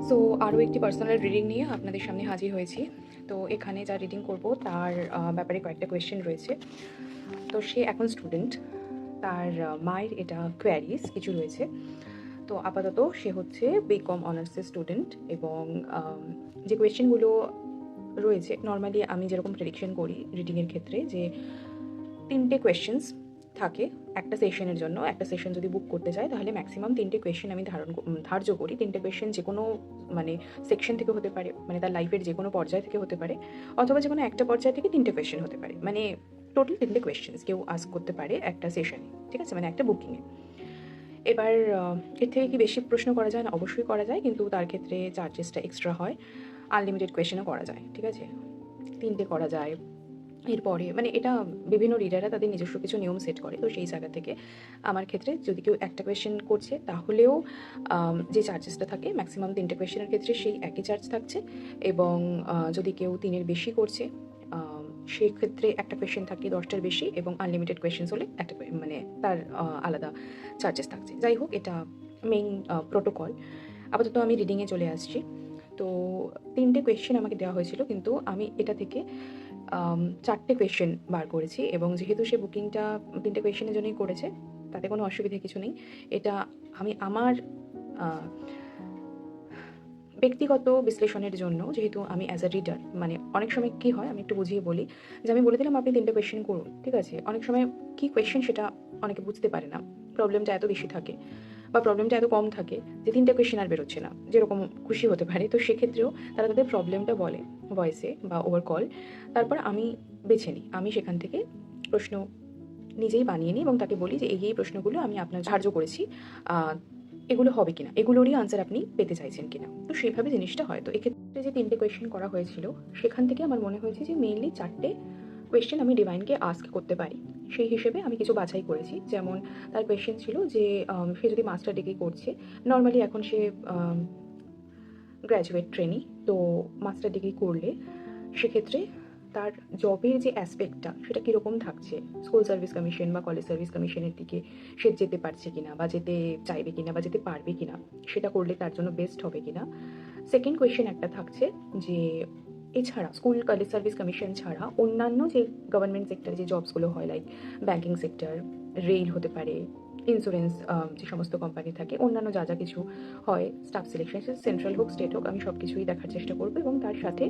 So আরও একটি personal reading নিয়ে আপনাদের সামনে হাজির হয়েছি। তো এখানে যা রিডিং করব তার ব্যাপারে কয়েকটা কোয়েশ্চেন রয়েছে। তো সে এখন স্টুডেন্ট, তার মায়ের এটা কোয়ারিজ কিছু রয়েছে। তো আপাতত সে হচ্ছে বিকম অনার্সের স্টুডেন্ট, এবং যে কোয়েশ্চেনগুলো রয়েছে নর্মালি আমি যেরকম প্রেডিকশন করি রিডিংয়ের ক্ষেত্রে, যে 3টে কোয়েশ্চেন্স থাকে একটা সেশনের জন্য। একটা সেশন যদি বুক করতে চাই তাহলে ম্যাক্সিমাম 3টে কোয়েশ্চেন আমি ধার্য করি। 3টে কোয়েশ্চেন যে কোনো মানে সেকশন থেকে হতে পারে, মানে তার লাইফের যে কোনো পর্যায় থেকে হতে পারে, অথবা যে কোনো একটা পর্যায় থেকে 3টে কোয়েশ্চেন হতে পারে, মানে টোটাল 3টে কোয়েশ্চেন্স কেউ আস্ক করতে পারে একটা সেশনে, ঠিক আছে, মানে একটা বুকিংয়ে। এবার এর থেকে কি বেশি প্রশ্ন করা যায় না? অবশ্যই করা যায়, কিন্তু তার ক্ষেত্রে চার্জেসটা এক্সট্রা হয়। আনলিমিটেড কোয়েশ্চেনও করা যায়, ঠিক আছে, 3টে করা যায়। এরপরে মানে এটা বিভিন্ন রিডাররা তাদের নিজস্ব কিছু নিয়ম সেট করে। তো সেই জায়গা থেকে আমার ক্ষেত্রে যদি কেউ একটা কোয়েশ্চেন করছে তাহলেও যে চার্জেসটা থাকে ম্যাক্সিমাম 3টে কোয়েশ্চেনের ক্ষেত্রে সেই একই চার্জ থাকছে, এবং যদি কেউ 3-এর বেশি করছে সেক্ষেত্রে একটা কোয়েশ্চেন থাকে 10টার বেশি, এবং আনলিমিটেড কোয়েশ্চেন্স হলে একটা মানে তার আলাদা চার্জেস থাকছে। যাই হোক, এটা মেইন প্রোটোকল। আপাতত আমি রিডিংয়ে চলে আসছি। তো 3টে কোয়েশ্চেন আমাকে দেওয়া হয়েছিল, কিন্তু আমি এটা থেকে 4টে কোয়েশ্চেন বার করেছি, এবং যেহেতু সে বুকিংটা 3টে কোয়েশ্চেনের জন্যই করেছে তাতে কোনো অসুবিধে কিছু নেই। এটা আমি আমার ব্যক্তিগত বিশ্লেষণের জন্য, যেহেতু আমি অ্যাজ আ রিডার, মানে অনেক সময় কী হয় আমি একটু বুঝিয়ে বলি, যে আমি বলে দিলাম আপনি 3টে কোয়েশ্চেন করুন, ঠিক আছে, অনেক সময় কী কোয়েশ্চেন সেটা অনেকে বুঝতে পারে না, প্রবলেমটা এত বেশি থাকে বা প্রবলেমটা এত কম থাকে যে 3টে কোয়েশ্চেন আর বেরোচ্ছে না, যেরকম খুশি হতে পারে। তো সেক্ষেত্রেও তারা তাদের প্রবলেমটা বলে ভয়েসে বা ওভার কল, তারপর আমি বেছে নিই, আমি সেখান থেকে প্রশ্ন নিজেই বানিয়ে নিই এবং তাকে বলি যে এই প্রশ্নগুলো আমি আপনার ধার্য করেছি, এগুলো হবে কিনা, এগুলোরই আনসার আপনি পেতে চাইছেন কিনা। তো সেইভাবে জিনিসটা হয়। তো এক্ষেত্রে যে 3টে কোয়েশ্চেন করা হয়েছিল সেখান থেকে আমার মনে হয়েছে যে মেইনলি 4টে কোয়েশ্চেন আমি ডিভাইনকে আস্ক করতে পারি। সেই হিসেবে আমি কিছু বাছাই করেছি। যেমন তার কোয়েশ্চেন ছিল যে সে যদি মাস্টার ডিগ্রি করছে, নর্মালি এখন সে গ্র্যাজুয়েট ট্রেনি, তো মাস্টার ডিগ্রি করলে সেক্ষেত্রে তার জবের যে অ্যাসপেক্টটা সেটা কীরকম থাকছে, স্কুল সার্ভিস কমিশন বা কলেজ সার্ভিস কমিশনের দিকে সে যেতে পারছে কিনা, বা যেতে চাইবে কিনা, বা যেতে পারবে কিনা, সেটা করলে তার জন্য বেস্ট হবে কিনা। সেকেন্ড কোয়েশ্চেন একটা থাকছে যে এছাড়া স্কুল কলেজ সার্ভিস কমিশন ছাড়া অন্যান্য যে গভর্নমেন্ট সেক্টরে যে জবসগুলো হয়, লাইক ব্যাঙ্কিং সেক্টর, রেল হতে পারে, ইন্স্যুরেন্স, যে সমস্ত কোম্পানি থাকে, অন্যান্য যা যা কিছু হয়, স্টাফ সিলেকশন, সে সেন্ট্রাল হোক স্টেট হোক, আমি সব কিছুই দেখার চেষ্টা করবো। এবং তার সাথে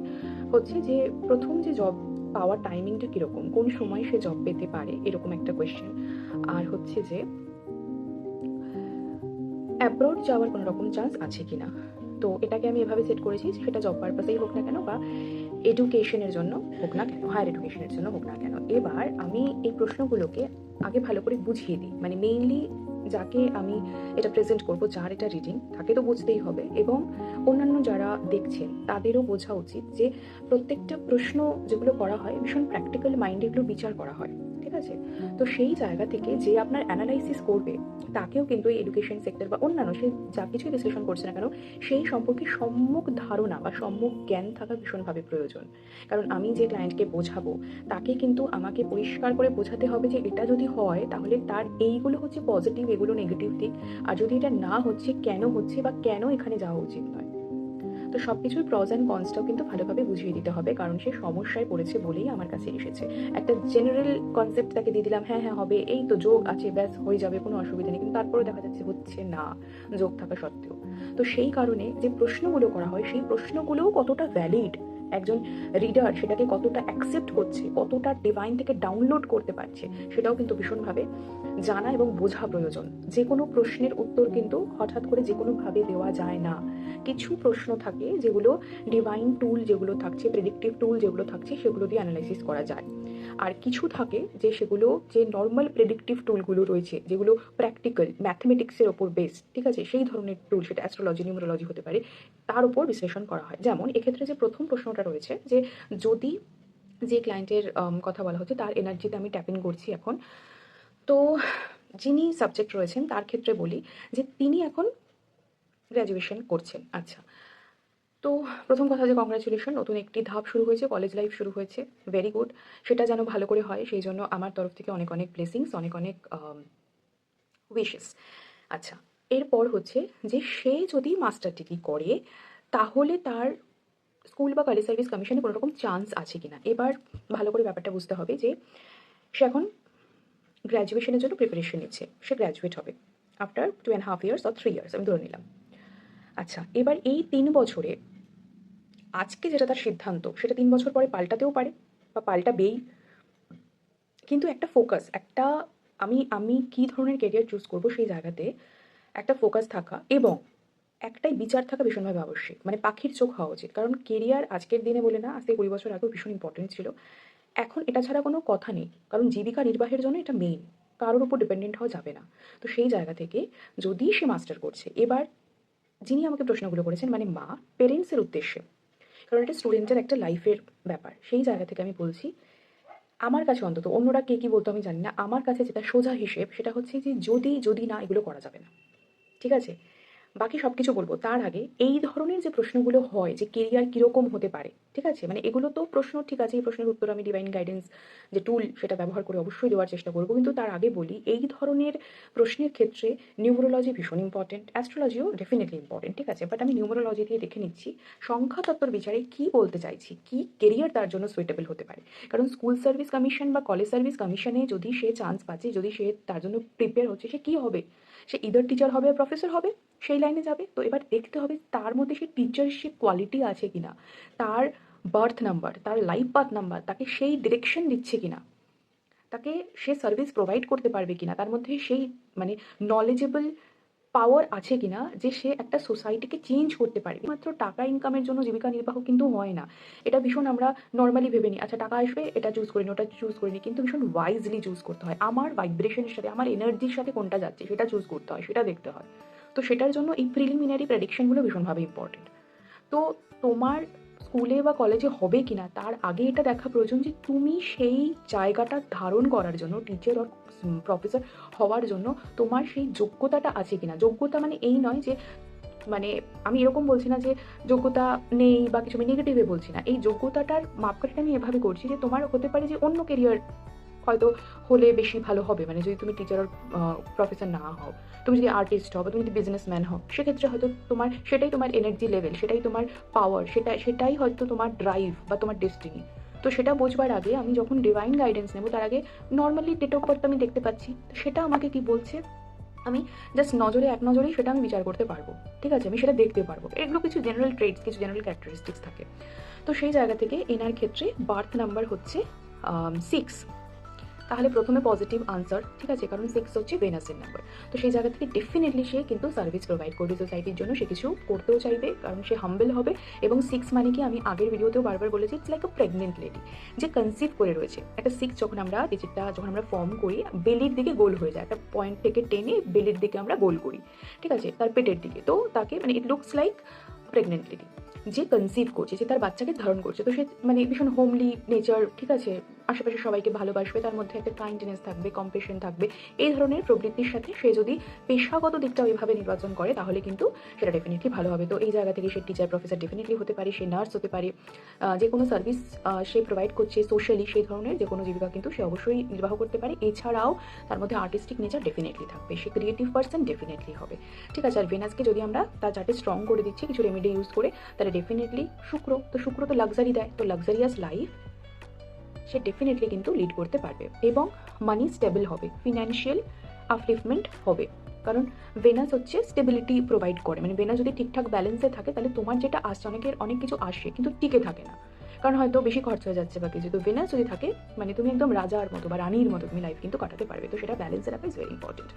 হচ্ছে যে প্রথম যে জব পাওয়ার টাইমিংটা কীরকম, কোন সময় সে জব পেতে পারে, এরকম একটা কোয়েশ্চেন। আর হচ্ছে যে অ্যাব্রড যাওয়ার কোনো রকম চান্স আছে কিনা। তো এটাকে আমি এভাবে সেট করেছি, সেটা জব পারপাসেই হোক না কেন বা এডুকেশনের জন্য হোক না কেন, হায়ার এডুকেশনের জন্য হোক না কেন। এবার আমি এই প্রশ্নগুলোকে আগে ভালো করে বুঝিয়ে দিই, মানে মেইনলি যাকে আমি এটা প্রেজেন্ট করব, যার এটা রিডিং, তাকে তো বুঝতেই হবে, এবং অন্যান্য যারা দেখছেন তাদেরও বোঝা উচিত যে প্রত্যেকটা প্রশ্ন যেগুলো করা হয় ভীষণ প্র্যাকটিক্যাল মাইন্ডে এগুলো বিচার করা হয়, ঠিক আছে। তো সেই জায়গা থেকে যে আপনার অ্যানালাইসিস করবে তাকেও কিন্তু এই এডুকেশন সেক্টর বা অন্যান্য সে যা কিছুই বিশ্লেষণ করছে না কেন, সেই সম্পর্কে সম্যক ধারণা বা সম্যক জ্ঞান থাকা ভীষণভাবে প্রয়োজন। কারণ আমি যে ক্লায়েন্টকে বোঝাবো তাকে কিন্তু আমাকে পরিষ্কার করে বোঝাতে হবে যে এটা যদি হয় তাহলে তার এইগুলো হচ্ছে পজিটিভ, এগুলো নেগেটিভ দিক, আর যদি এটা না হচ্ছে কেন হচ্ছে বা কেন এখানে যাওয়া উচিত নয়। তো সব কিছুর প্রজ অ্যান্ড কনসটাও কিন্তু ভালোভাবে বুঝিয়ে দিতে হবে, কারণ সে সমস্যায় পড়েছে বলেই আমার কাছে এসেছে। একটা জেনারেল কনসেপ্ট তাকে দিয়ে দিলাম, হ্যাঁ হ্যাঁ হবে, এই তো যোগ আছে, ব্যাস হয়ে যাবে, কোনো অসুবিধা নেই, কিন্তু তারপরেও দেখা যাচ্ছে হচ্ছে না, যোগ থাকা সত্ত্বেও। তো সেই কারণে যে প্রশ্নগুলো করা হয় সেই প্রশ্নগুলোও কতটা ভ্যালিড, একজন রিডার সেটাকে কতটা অ্যাকসেপ্ট করছে, কতটা ডিভাইন থেকে ডাউনলোড করতে পারছে, সেটাও কিন্তু ভীষণভাবে জানা এবং বোঝা প্রয়োজন। যে কোনো প্রশ্নের উত্তর কিন্তু হঠাৎ করে যে কোনোভাবে দেওয়া যায় না। কিছু প্রশ্ন থাকে যেগুলো ডিভাইন টুল যেগুলো থাকছে, প্রেডিক্টিভ টুল যেগুলো থাকছে, সেগুলো দিয়ে অ্যানালাইসিস করা যায়। আর কিছু থাকে যে সেগুলো যে নর্মাল প্রেডিক্টিভ টুলগুলো রয়েছে, যেগুলো প্র্যাকটিক্যাল ম্যাথমেটিক্সের ওপর বেস, ঠিক আছে, সেই ধরনের টুল, সেটা অ্যাস্ট্রোলজি, নিউমেরোলজি হতে পারে, তার উপর বিশ্লেষণ করা হয়। যেমন এক্ষেত্রে যে প্রথম প্রশ্নটা রয়েছে যে যদি যে ক্লায়েন্টের কথা বলা হচ্ছে তার এনার্জিতে আমি ট্যাপ ইন করছি এখন। তো যিনি সাবজেক্ট রয়েছেন তার ক্ষেত্রে বলি যে তিনি এখন গ্র্যাজুয়েশন করছেন, আচ্ছা। তো প্রথম কথা যে কংগ্রাচুলেশন, নতুন একটি ধাপ শুরু হয়েছে, কলেজ লাইফ শুরু হয়েছে, ভেরি গুড। সেটা যেন ভালো করে হয় সেই জন্য আমার তরফ থেকে অনেক অনেক ব্লেসিংস, অনেক অনেক উইশেস। আচ্ছা, এরপর হচ্ছে যে সে যদি মাস্টার ডিগ্রি করে তাহলে তার স্কুল বা কলেজ সার্ভিস কমিশনে কোনো রকম চান্স আছে কিনা। এবার ভালো করে ব্যাপারটা বুঝতে হবে যে সে এখন গ্র্যাজুয়েশনের জন্য প্রিপারেশন নিচ্ছে, সে গ্র্যাজুয়েট হবে আফটার 2.5 ইয়ার্স অর 3 ইয়ার্স, আমি ধরে নিলাম। আচ্ছা, এবার এই 3 বছরে আজকে যেটা তার সিদ্ধান্ত সেটা 3 বছর পরে পাল্টাতেও পারে বা পাল্টাবেই, কিন্তু একটা ফোকাস, একটা আমি আমি কী ধরনের কেরিয়ার চুজ করবো সেই জায়গাতে একটা ফোকাস থাকা এবং একটাই বিচার থাকা ভীষণভাবে আবশ্যিক, মানে পাখির চোখ হওয়া উচিত। কারণ কেরিয়ার আজকের দিনে বলে না, আজ থেকে 20 বছর আগেও ভীষণ ইম্পর্টেন্ট ছিল। এখন এটা ছাড়া কোনো কথা নেই, কারণ জীবিকা নির্বাহের জন্য এটা মেইন, কারোর উপর ডিপেন্ডেন্ট হওয়া যাবে না। তো সেই জায়গা থেকে যদি সে মাস্টার করছে, এবার যিনি আমাকে প্রশ্নগুলো করেছেন মানে মা, পেরেন্টসের উদ্দেশ্যে, কারণ এটা স্টুডেন্টের একটা লাইফের ব্যাপার, সেই জায়গা থেকে আমি বলছি, আমার কাছে অন্তত, অন্যরা কে কী বলতো আমি জানি না, আমার কাছে যেটা সোজা হিসেব সেটা হচ্ছে যে যদি যদি না এগুলো করা যাবে না, ঠিক আছে? বাকি সব কিছু বলবো, তার আগে এই ধরনের যে প্রশ্নগুলো হয় যে কেরিয়ার কীরকম হতে পারে, ঠিক আছে, মানে এগুলো তো প্রশ্ন, ঠিক আছে, এই প্রশ্নের উত্তর আমি ডিভাইন গাইডেন্স যে টুল সেটা ব্যবহার করে অবশ্যই দেওয়ার চেষ্টা করবো, কিন্তু তার আগে বলি এই ধরনের প্রশ্নের ক্ষেত্রে নিউমোরোলজি ভীষণ ইম্পর্টেন্ট, অ্যাস্ট্রোলজিও ডেফিনেটলি ইম্পর্টেন্ট, ঠিক আছে, বাট আমি নিউমোরোলজি দিয়ে দেখে নিচ্ছি সংখ্যাতত্ত্বর বিচারে কী বলতে চাইছি, কী কেরিয়ার তার জন্য সুইটেবল হতে পারে। কারণ স্কুল সার্ভিস কমিশন বা কলেজ সার্ভিস কমিশনে যদি সে চান্স পাচ্ছে, যদি সে তার জন্য প্রিপেয়ার হচ্ছে, সে কী হবে? সে ইদার টিচার হবে আর প্রফেসর হবে, সেই লাইনে যাবে। তো এবার দেখতে হবে তার মধ্যে সে টিচারশিপ কোয়ালিটি আছে কিনা, তার বার্থ নাম্বার, তার লাইফ পাথ নাম্বার তাকে সেই ডিরেকশন দিচ্ছে কিনা, তাকে সে সার্ভিস প্রোভাইড করতে পারবে কিনা, তার মধ্যে সেই মানে নলেজেবল পাওয়ার আছে কিনা যে সে একটা সোসাইটিকে চেঞ্জ করতে পারে। মাত্র টাকা ইনকামের জন্য জীবিকা নির্বাহ কিন্তু হয় না, এটা ভীষণ আমরা নর্মালি ভেবে নিই, আচ্ছা টাকা আসবে এটা চুজ করিনি ওটা চুজ করিনি, কিন্তু ভীষণ ওয়াইজলি চুজ করতে হয়। আমার ভাইব্রেশনের সাথে, আমার এনার্জির সাথে কোনটা যাচ্ছে সেটা চুজ করতে হয়, সেটা দেখতে হয়। তো সেটার জন্য এই প্রিলিমিনারি প্রেডিকশনগুলো ভীষণভাবে ইম্পর্টেন্ট। তো তোমার স্কুলে বা কলেজে হবে কিনা তার আগে এটা দেখা প্রয়োজন যে তুমি সেই জায়গাটা ধারণ করার জন্য, টিচার অর প্রফেসর হওয়ার জন্য তোমার সেই যোগ্যতাটা আছে কিনা। যোগ্যতা মানে এই নয় যে, মানে আমি এরকম বলছি না যে যোগ্যতা নেই বা কিছু, আমি নেগেটিভে বলছি না, এই যোগ্যতাটার মাপকাঠিটা আমি এভাবে করছি যে তোমার হতে পারে যে অন্য কেরিয়ার হয়তো হলে বেশি ভালো হবে, মানে যদি তুমি টিচার আর প্রফেসর না হও, তুমি যদি আর্টিস্ট হও বা তুমি যদি বিজনেসম্যান হও, সেক্ষেত্রে হয়তো তোমার সেটাই তোমার এনার্জি লেভেল, সেটাই তোমার পাওয়ার, সেটাই হয়তো তোমার ড্রাইভ বা তোমার ডেস্টিনি। তো সেটা বোঝবার আগে আমি যখন ডিভাইন গাইডেন্স নেবো তার আগে নর্মালি ডেট অফ বার্থ আমি দেখতে পাচ্ছি, তো সেটা আমাকে কি বলছে আমি জাস্ট নজরে, এক নজরেই সেটা আমি বিচার করতে পারবো, ঠিক আছে, আমি সেটা দেখতে পারবো। এগুলো কিছু জেনারেল ট্রেটস, কিছু জেনারেল ক্যারেক্টারিস্টিক্স থাকে। তো সেই জায়গা থেকে এনার ক্ষেত্রে বার্থ নাম্বার হচ্ছে 6, তাহলে প্রথমে পজিটিভ আনসার, ঠিক আছে, কারণ 6 হচ্ছে ভেনাসের নাম্বার। তো সেই জায়গা থেকে ডেফিনেটলি সে কিন্তু সার্ভিস প্রোভাইড করবে সোসাইটির জন্য, সে কিছু করতেও চাইবে, কারণ সে হাম্বেল হবে। এবং 6 মানে কি, আমি আগের ভিডিওতেও বারবার বলেছি, it's like a pregnant lady যে কনসিভ করে রয়েছে। একটা 6 যখন আমরা ডিজিটটা যখন আমরা ফর্ম করি, বেলির দিকে গোল হয়ে যায়, একটা পয়েন্ট থেকে টেনে বেলির দিকে আমরা গোল করি, ঠিক আছে, তার পেটের দিকে। তো তাকে মানে it looks like pregnant lady যে কনসিভ করছে, যে তার বাচ্চাকে ধারণ করছে। তো সে মানে ভীষণ হোমলি নেচার, ঠিক আছে, আশেপাশে সবাইকে ভালোবাসবে, তার মধ্যে একটা কাইন্ডনেস থাকবে, কম্পেশন থাকবে। এই ধরনের প্রবৃত্তির সাথে সে যদি পেশাগত দিকটা ওইভাবে নির্বাচন করে তাহলে কিন্তু সেটা ডেফিনেটলি ভালো হবে। তো এই জায়গা থেকে সে টিচার প্রফেসর ডেফিনেটলি হতে পারে, সে নার্স হতে পারে, যে কোনো সার্ভিস সে প্রোভাইড করছে সোশ্যালি, সেই ধরনের যে কোনো জীবিকা কিন্তু সে অবশ্যই নির্বাহ করতে পারে। এছাড়াও তার মধ্যে আর্টিস্টিক নেচার ডেফিনেটলি থাকবে, সে ক্রিয়েটিভ পার্সন ডেফিনেটলি হবে, ঠিক আছে। আর ভেনাসকে যদি আমরা তার চার্টে স্ট্রং করে দিচ্ছি কিছু রেমেডি ইউজ করে, তাহলে ডেফিনেটলি শুক্র তো লাক্সারি দেয়, তো লাক্সারিয়াস লাইফ সে ডেফিনেটলি কিন্তু লিড করতে পারবে এবং মানি স্টেবল হবে, ফিনান্সিয়াল আপলিফমেন্ট হবে। কারণ ভেনাস হচ্ছে স্টেবিলিটি প্রোভাইড করে, মানে ভেনাস যদি ঠিকঠাক ব্যালেন্সে থাকে তাহলে তোমার যেটা আসছে, অনেকের অনেক কিছু আসে কিন্তু টিকে থাকে না, কারণ হয়তো বেশি খরচ হয়ে যাচ্ছে বা কিছু। তো ভেনাস যদি থাকে মানে তুমি একদম রাজার মতো বা রানীর মতো তুমি লাইফ কিন্তু কাটাতে পারবে। তো সেটা ব্যালেন্সে রাখা ইজ ভেরি ইম্পর্টেন্ট।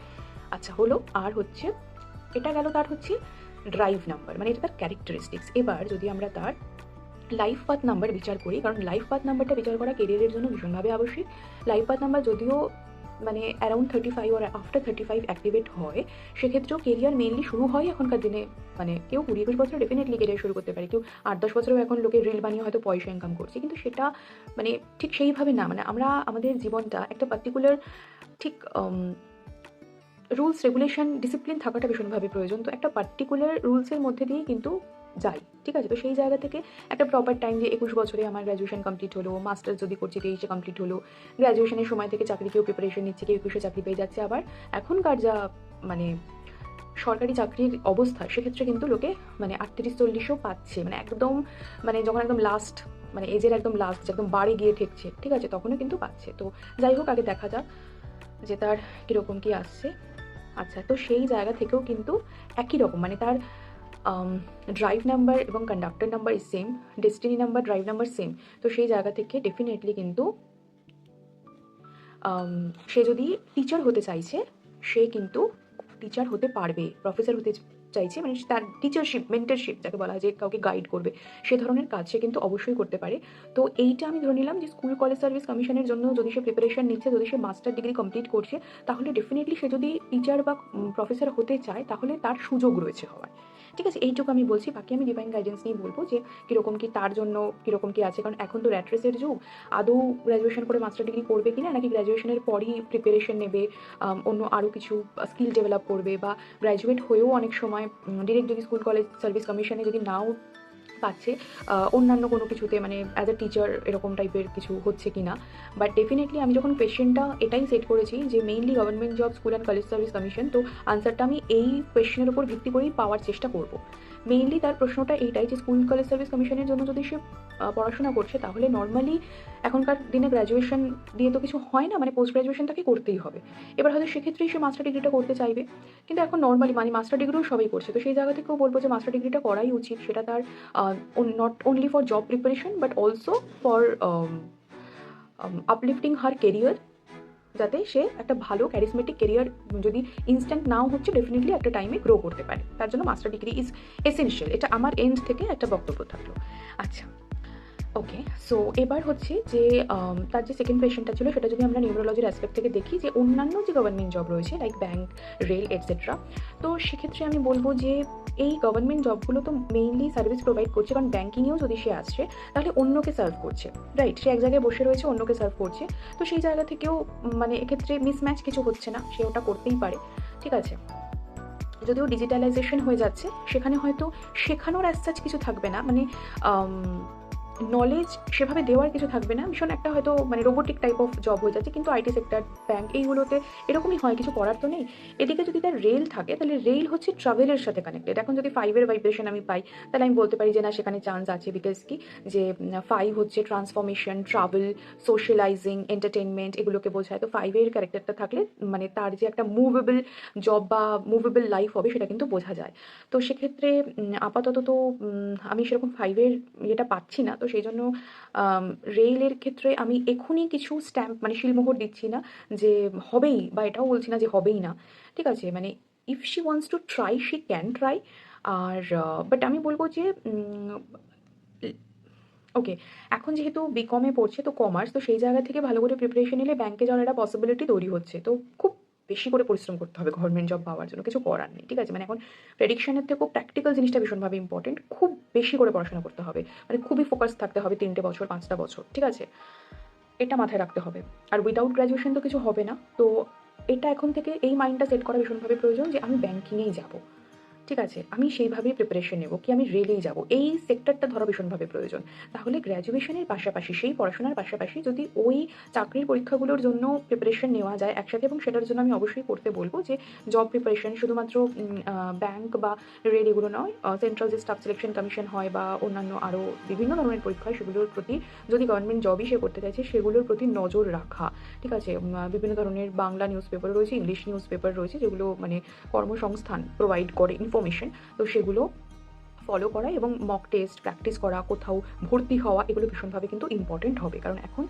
আচ্ছা হলো, আর হচ্ছে এটা গেল তার হচ্ছে ড্রাইভ নাম্বার, মানে এটা তার ক্যারেক্টারিস্টিক্স। এবার যদি আমরা তার লাইফ পাথ নাম্বার বিচার করি, কারণ লাইফ পাথ নাম্বারটা বিচার করা কেরিয়ারের জন্য ভীষণভাবে আবশ্যিক। লাইফ পাথ নাম্বার যদিও মানে অ্যারাউন্ড 35 আর আফটার 35 অ্যাক্টিভেট হয়, সেক্ষেত্রেও কেরিয়ার মেনলি শুরু হয় এখনকার দিনে, মানে কেউ 20-21 বছর ডেফিনেটলি কেরিয়ার শুরু করতে পারে, কেউ 8-10 বছরেও এখন লোকে রিল বানিয়ে হয়তো পয়সা ইনকাম করছে, কিন্তু সেটা মানে ঠিক সেইভাবে না, মানে আমরা আমাদের জীবনটা একটা পার্টিকুলার ঠিক রুলস রেগুলেশন ডিসিপ্লিন থাকাটা ভীষণভাবে প্রয়োজন। তো একটা পার্টিকুলার রুলসের মধ্যে দিয়েই কিন্তু যাই, ঠিক আছে? তো সেই জায়গা থেকে একটা প্রপার টাইম, যে 21 বছরে আমার গ্র্যাজুয়েশন কমপ্লিট হলো, মাস্টার্স যদি করছি 23-এ কমপ্লিট হলো, গ্র্যাজুয়েশনের সময় থেকে চাকরিকেও প্রিপারেশন নিচ্ছে, কেউ 21-এ চাকরি পেয়ে যাচ্ছে। আবার এখনকার যা মানে সরকারি চাকরির অবস্থা, সেক্ষেত্রে কিন্তু লোকে মানে 38-40ও পাচ্ছে, মানে একদম মানে যখন একদম লাস্ট মানে এজের একদম লাস্ট, একদম বাড়ি গিয়ে ঠেকছে, ঠিক আছে, তখনও কিন্তু পাচ্ছে। তো যাই হোক, আগে দেখা যাক যে তার কীরকম কী আসছে। আচ্ছা, তো সেই জায়গা থেকেও কিন্তু একই রকম, মানে তার ড্রাইভ নাম্বার এবং conductor number is same, destiny number, drive number same. তো সেই জায়গা থেকে ডেফিনেটলি কিন্তু সে যদি টিচার হতে চাইছে, সে কিন্তু টিচার হতে পারবে। প্রফেসর হতে চাইছে, মানে তার টিচারশিপ, মেন্টরশিপ যাকে বলা হয়, যে কাউকে গাইড করবে, সে ধরনের কাজ সে কিন্তু অবশ্যই করতে পারে। তো এইটা আমি ধরে নিলাম যে স্কুল কলেজ সার্ভিস কমিশনের জন্য যদি সে প্রিপারেশন নিচ্ছে, যদি সে মাস্টার ডিগ্রি কমপ্লিট করছে, তাহলে ডেফিনেটলি সে যদি টিচার বা প্রফেসর হতে চায়, তাহলে তার সুযোগ রয়েছে হওয়ার। ঠিক আছে, এইটুকু আমি বলছি। বাকি আমি ডিভাইন গাইডেন্স নিয়ে বলবো যে কীরকম কী তার জন্য কীরকম কী আছে, কারণ এখন তো র্যাট রেসের যুগ। আদৌ গ্র্যাজুয়েশন করে মাস্টার ডিগ্রি করবে কিনা, নাকি গ্র্যাজুয়েশনের পরই প্রিপারেশন নেবে, অন্য আরও কিছু স্কিল ডেভেলপ করবে, বা গ্র্যাজুয়েট হয়েও অনেক সময় ডিরেক্ট যদি স্কুল কলেজ সার্ভিস কমিশনে যদি নাও পাচ্ছে, অন্যান্য কোনো কিছুতে মানে অ্যাজ এ টিচার এরকম টাইপের কিছু হচ্ছে কি না। বাট ডেফিনেটলি আমি যখন কোয়েশ্চেনটা এটাই সেট করেছি যে mainly government job, school and college service commission, তো আনসারটা আমি এই কোয়েশ্চেনের উপর ভিত্তি করেই পাওয়ার চেষ্টা করব। মেইনলি তার প্রশ্নটা এইটাই যে স্কুল কলেজ সার্ভিস কমিশনের জন্য যদি সে পড়াশোনা করছে, তাহলে নর্মালি এখনকার দিনে গ্র্যাজুয়েশন দিয়ে তো কিছু হয় না, মানে পোস্ট গ্র্যাজুয়েশন তাকে করতেই হবে। এবার হয়তো সেক্ষেত্রেই সে মাস্টার ডিগ্রিটা করতে চাইবে, কিন্তু এখন নর্মালি মানে মাস্টার ডিগ্রিও সবাই করছে। তো সেই জায়গা থেকেও বলবো যে মাস্টার ডিগ্রিটা করাই উচিত। সেটা তার not only for job preparation but also for uplifting her career, যাতে সে একটা ভালো ক্যারিসমেটিক কেরিয়ার যদি ইনস্ট্যান্ট নাও হচ্ছে, ডেফিনেটলি একটা টাইমে গ্রো করতে পারে। তার জন্য মাস্টার ডিগ্রি ইজ এসেনশিয়াল। এটা আমার এন্ড থেকে একটা বক্তব্য থাকলো। আচ্ছা, ওকে। সো এবার হচ্ছে যে তার যে সেকেন্ড কোয়েশ্চেনটা ছিল, সেটা যদি আমরা নিউরোলজির অ্যাসপেক্ট থেকে দেখি, যে অন্যান্য যে গভর্নমেন্ট জব রয়েছে লাইক ব্যাংক, রেল এটসেট্রা, তো সেক্ষেত্রে আমি বলবো যে এই গভর্নমেন্ট জবগুলো তো মেইনলি সার্ভিস প্রোভাইড করছে, কারণ ব্যাঙ্কিংয়েও যদি সে আসছে, তাহলে অন্যকে সার্ভ করছে, রাইট? সে এক জায়গায় বসে রয়েছে, অন্যকে সার্ভ করছে। তো সেই জায়গা থেকেও মানে এক্ষেত্রে মিসম্যাচ কিছু হচ্ছে না, সে ওটা করতেই পারে। ঠিক আছে, যদিও ডিজিটালাইজেশন হয়ে যাচ্ছে, সেখানে হয়তো শেখানোর অ্যাজ সাচ কিছু থাকবে না, মানে নলেজ সেভাবে দেওয়ার কিছু থাকবে না, ভীষণ একটা হয়তো মানে রোবোটিক টাইপ অফ জব হয়ে যাচ্ছে। কিন্তু আইটি সেক্টর, ব্যাংক, এইগুলোতে এরকমই হয়, কিছু করার তো নেই। এদিকে যদি তার রেল থাকে, তাহলে রেল হচ্ছে ট্রাভেলের সাথে কানেক্টেড। এখন যদি 5-এর ভাইব্রেশন আমি পাই, তাহলে আমি বলতে পারি যে না, সেখানে চান্স আছে। বিকজ কি, যে 5 হচ্ছে ট্রান্সফরমেশন, ট্রাভেল, সোশ্যালাইজিং, এন্টারটেনমেন্ট, এগুলোকে বোঝায়। তো 5-এর ক্যারেক্টারটা থাকলে মানে তার যে একটা মুভেবল জব বা মুভেবল লাইফ হবে, সেটা কিন্তু বোঝা যায়। তো সেক্ষেত্রে আপাতত তো আমি সেরকম 5-এর ইয়েটা পাচ্ছি না। তো সেই জন্য রেলের ক্ষেত্রে আমি এখনই কিছু স্ট্যাম্প মানে শিলমোহর দিচ্ছি না যে হবেই, বা এটাও বলছি না যে হবেই না। ঠিক আছে, মানে if she wants to try, she can try. আর বাট আমি বলবো যে ওকে, এখন যেহেতু বিকমে পড়ছে, তো কমার্স, তো সেই জায়গা থেকে ভালো করে প্রিপারেশন নিলে ব্যাংকে যাওয়ার একটা পসিবিলিটি তৈরি হচ্ছে। তো খুব বেশি করে পরিশ্রম করতে হবে গভর্নমেন্ট জব পাওয়ার জন্য, কিছু করার নেই। ঠিক আছে, মানে এখন প্রেডিকশনের থেকেও প্র্যাকটিক্যাল জিনিসটা ভীষণভাবে ইম্পর্টেন্ট। খুব বেশি করে পড়াশোনা করতে হবে, মানে খুবই ফোকাস থাকতে হবে 3টে বছর, 5টা বছর। ঠিক আছে, এটা মাথায় রাখতে হবে। আর উইদাউট গ্র্যাজুয়েশন তো কিছু হবে না। তো এটা এখন থেকে এই মাইন্ডটা সেট করা ভীষণভাবে প্রয়োজন যে আমি ব্যাংকিংয়েই যাবো। ঠিক আছে, আমি সেইভাবেই প্রিপারেশন নেব, কি আমি রেলেই যাব, এই সেক্টরটা ধরা ভীষণভাবে প্রয়োজন। তাহলে গ্র্যাজুয়েশনের পাশাপাশি, সেই পড়াশোনার পাশাপাশি যদি ওই চাকরির পরীক্ষাগুলোর জন্য প্রিপারেশন নেওয়া যায় একসাথে, এবং সেটার জন্য আমি অবশ্যই করতে বলবো যে জব প্রিপারেশন শুধুমাত্র ব্যাংক বা রেল এগুলো নয়, সেন্ট্রাল যে স্টাফ সিলেকশন কমিশন হয় বা অন্যান্য আরও বিভিন্ন ধরনের পরীক্ষা হয়, সেগুলোর প্রতি যদি গভর্নমেন্ট জবই সে করতে চাইছে, সেগুলোর প্রতি নজর রাখা। ঠিক আছে, বিভিন্ন ধরনের বাংলা নিউজ পেপার রয়েছে, ইংলিশ নিউজ পেপার রয়েছে, যেগুলো মানে কর্মসংস্থান প্রোভাইড করে ইনফরমেশন। তো সেগুলো ফলো করা এবং মক টেস্ট প্র্যাকটিস করা, কোথাও ভর্তি হওয়া, এগুলো ভীষণভাবে কিন্তু ইম্পর্টেন্ট হবে। কারণ এখন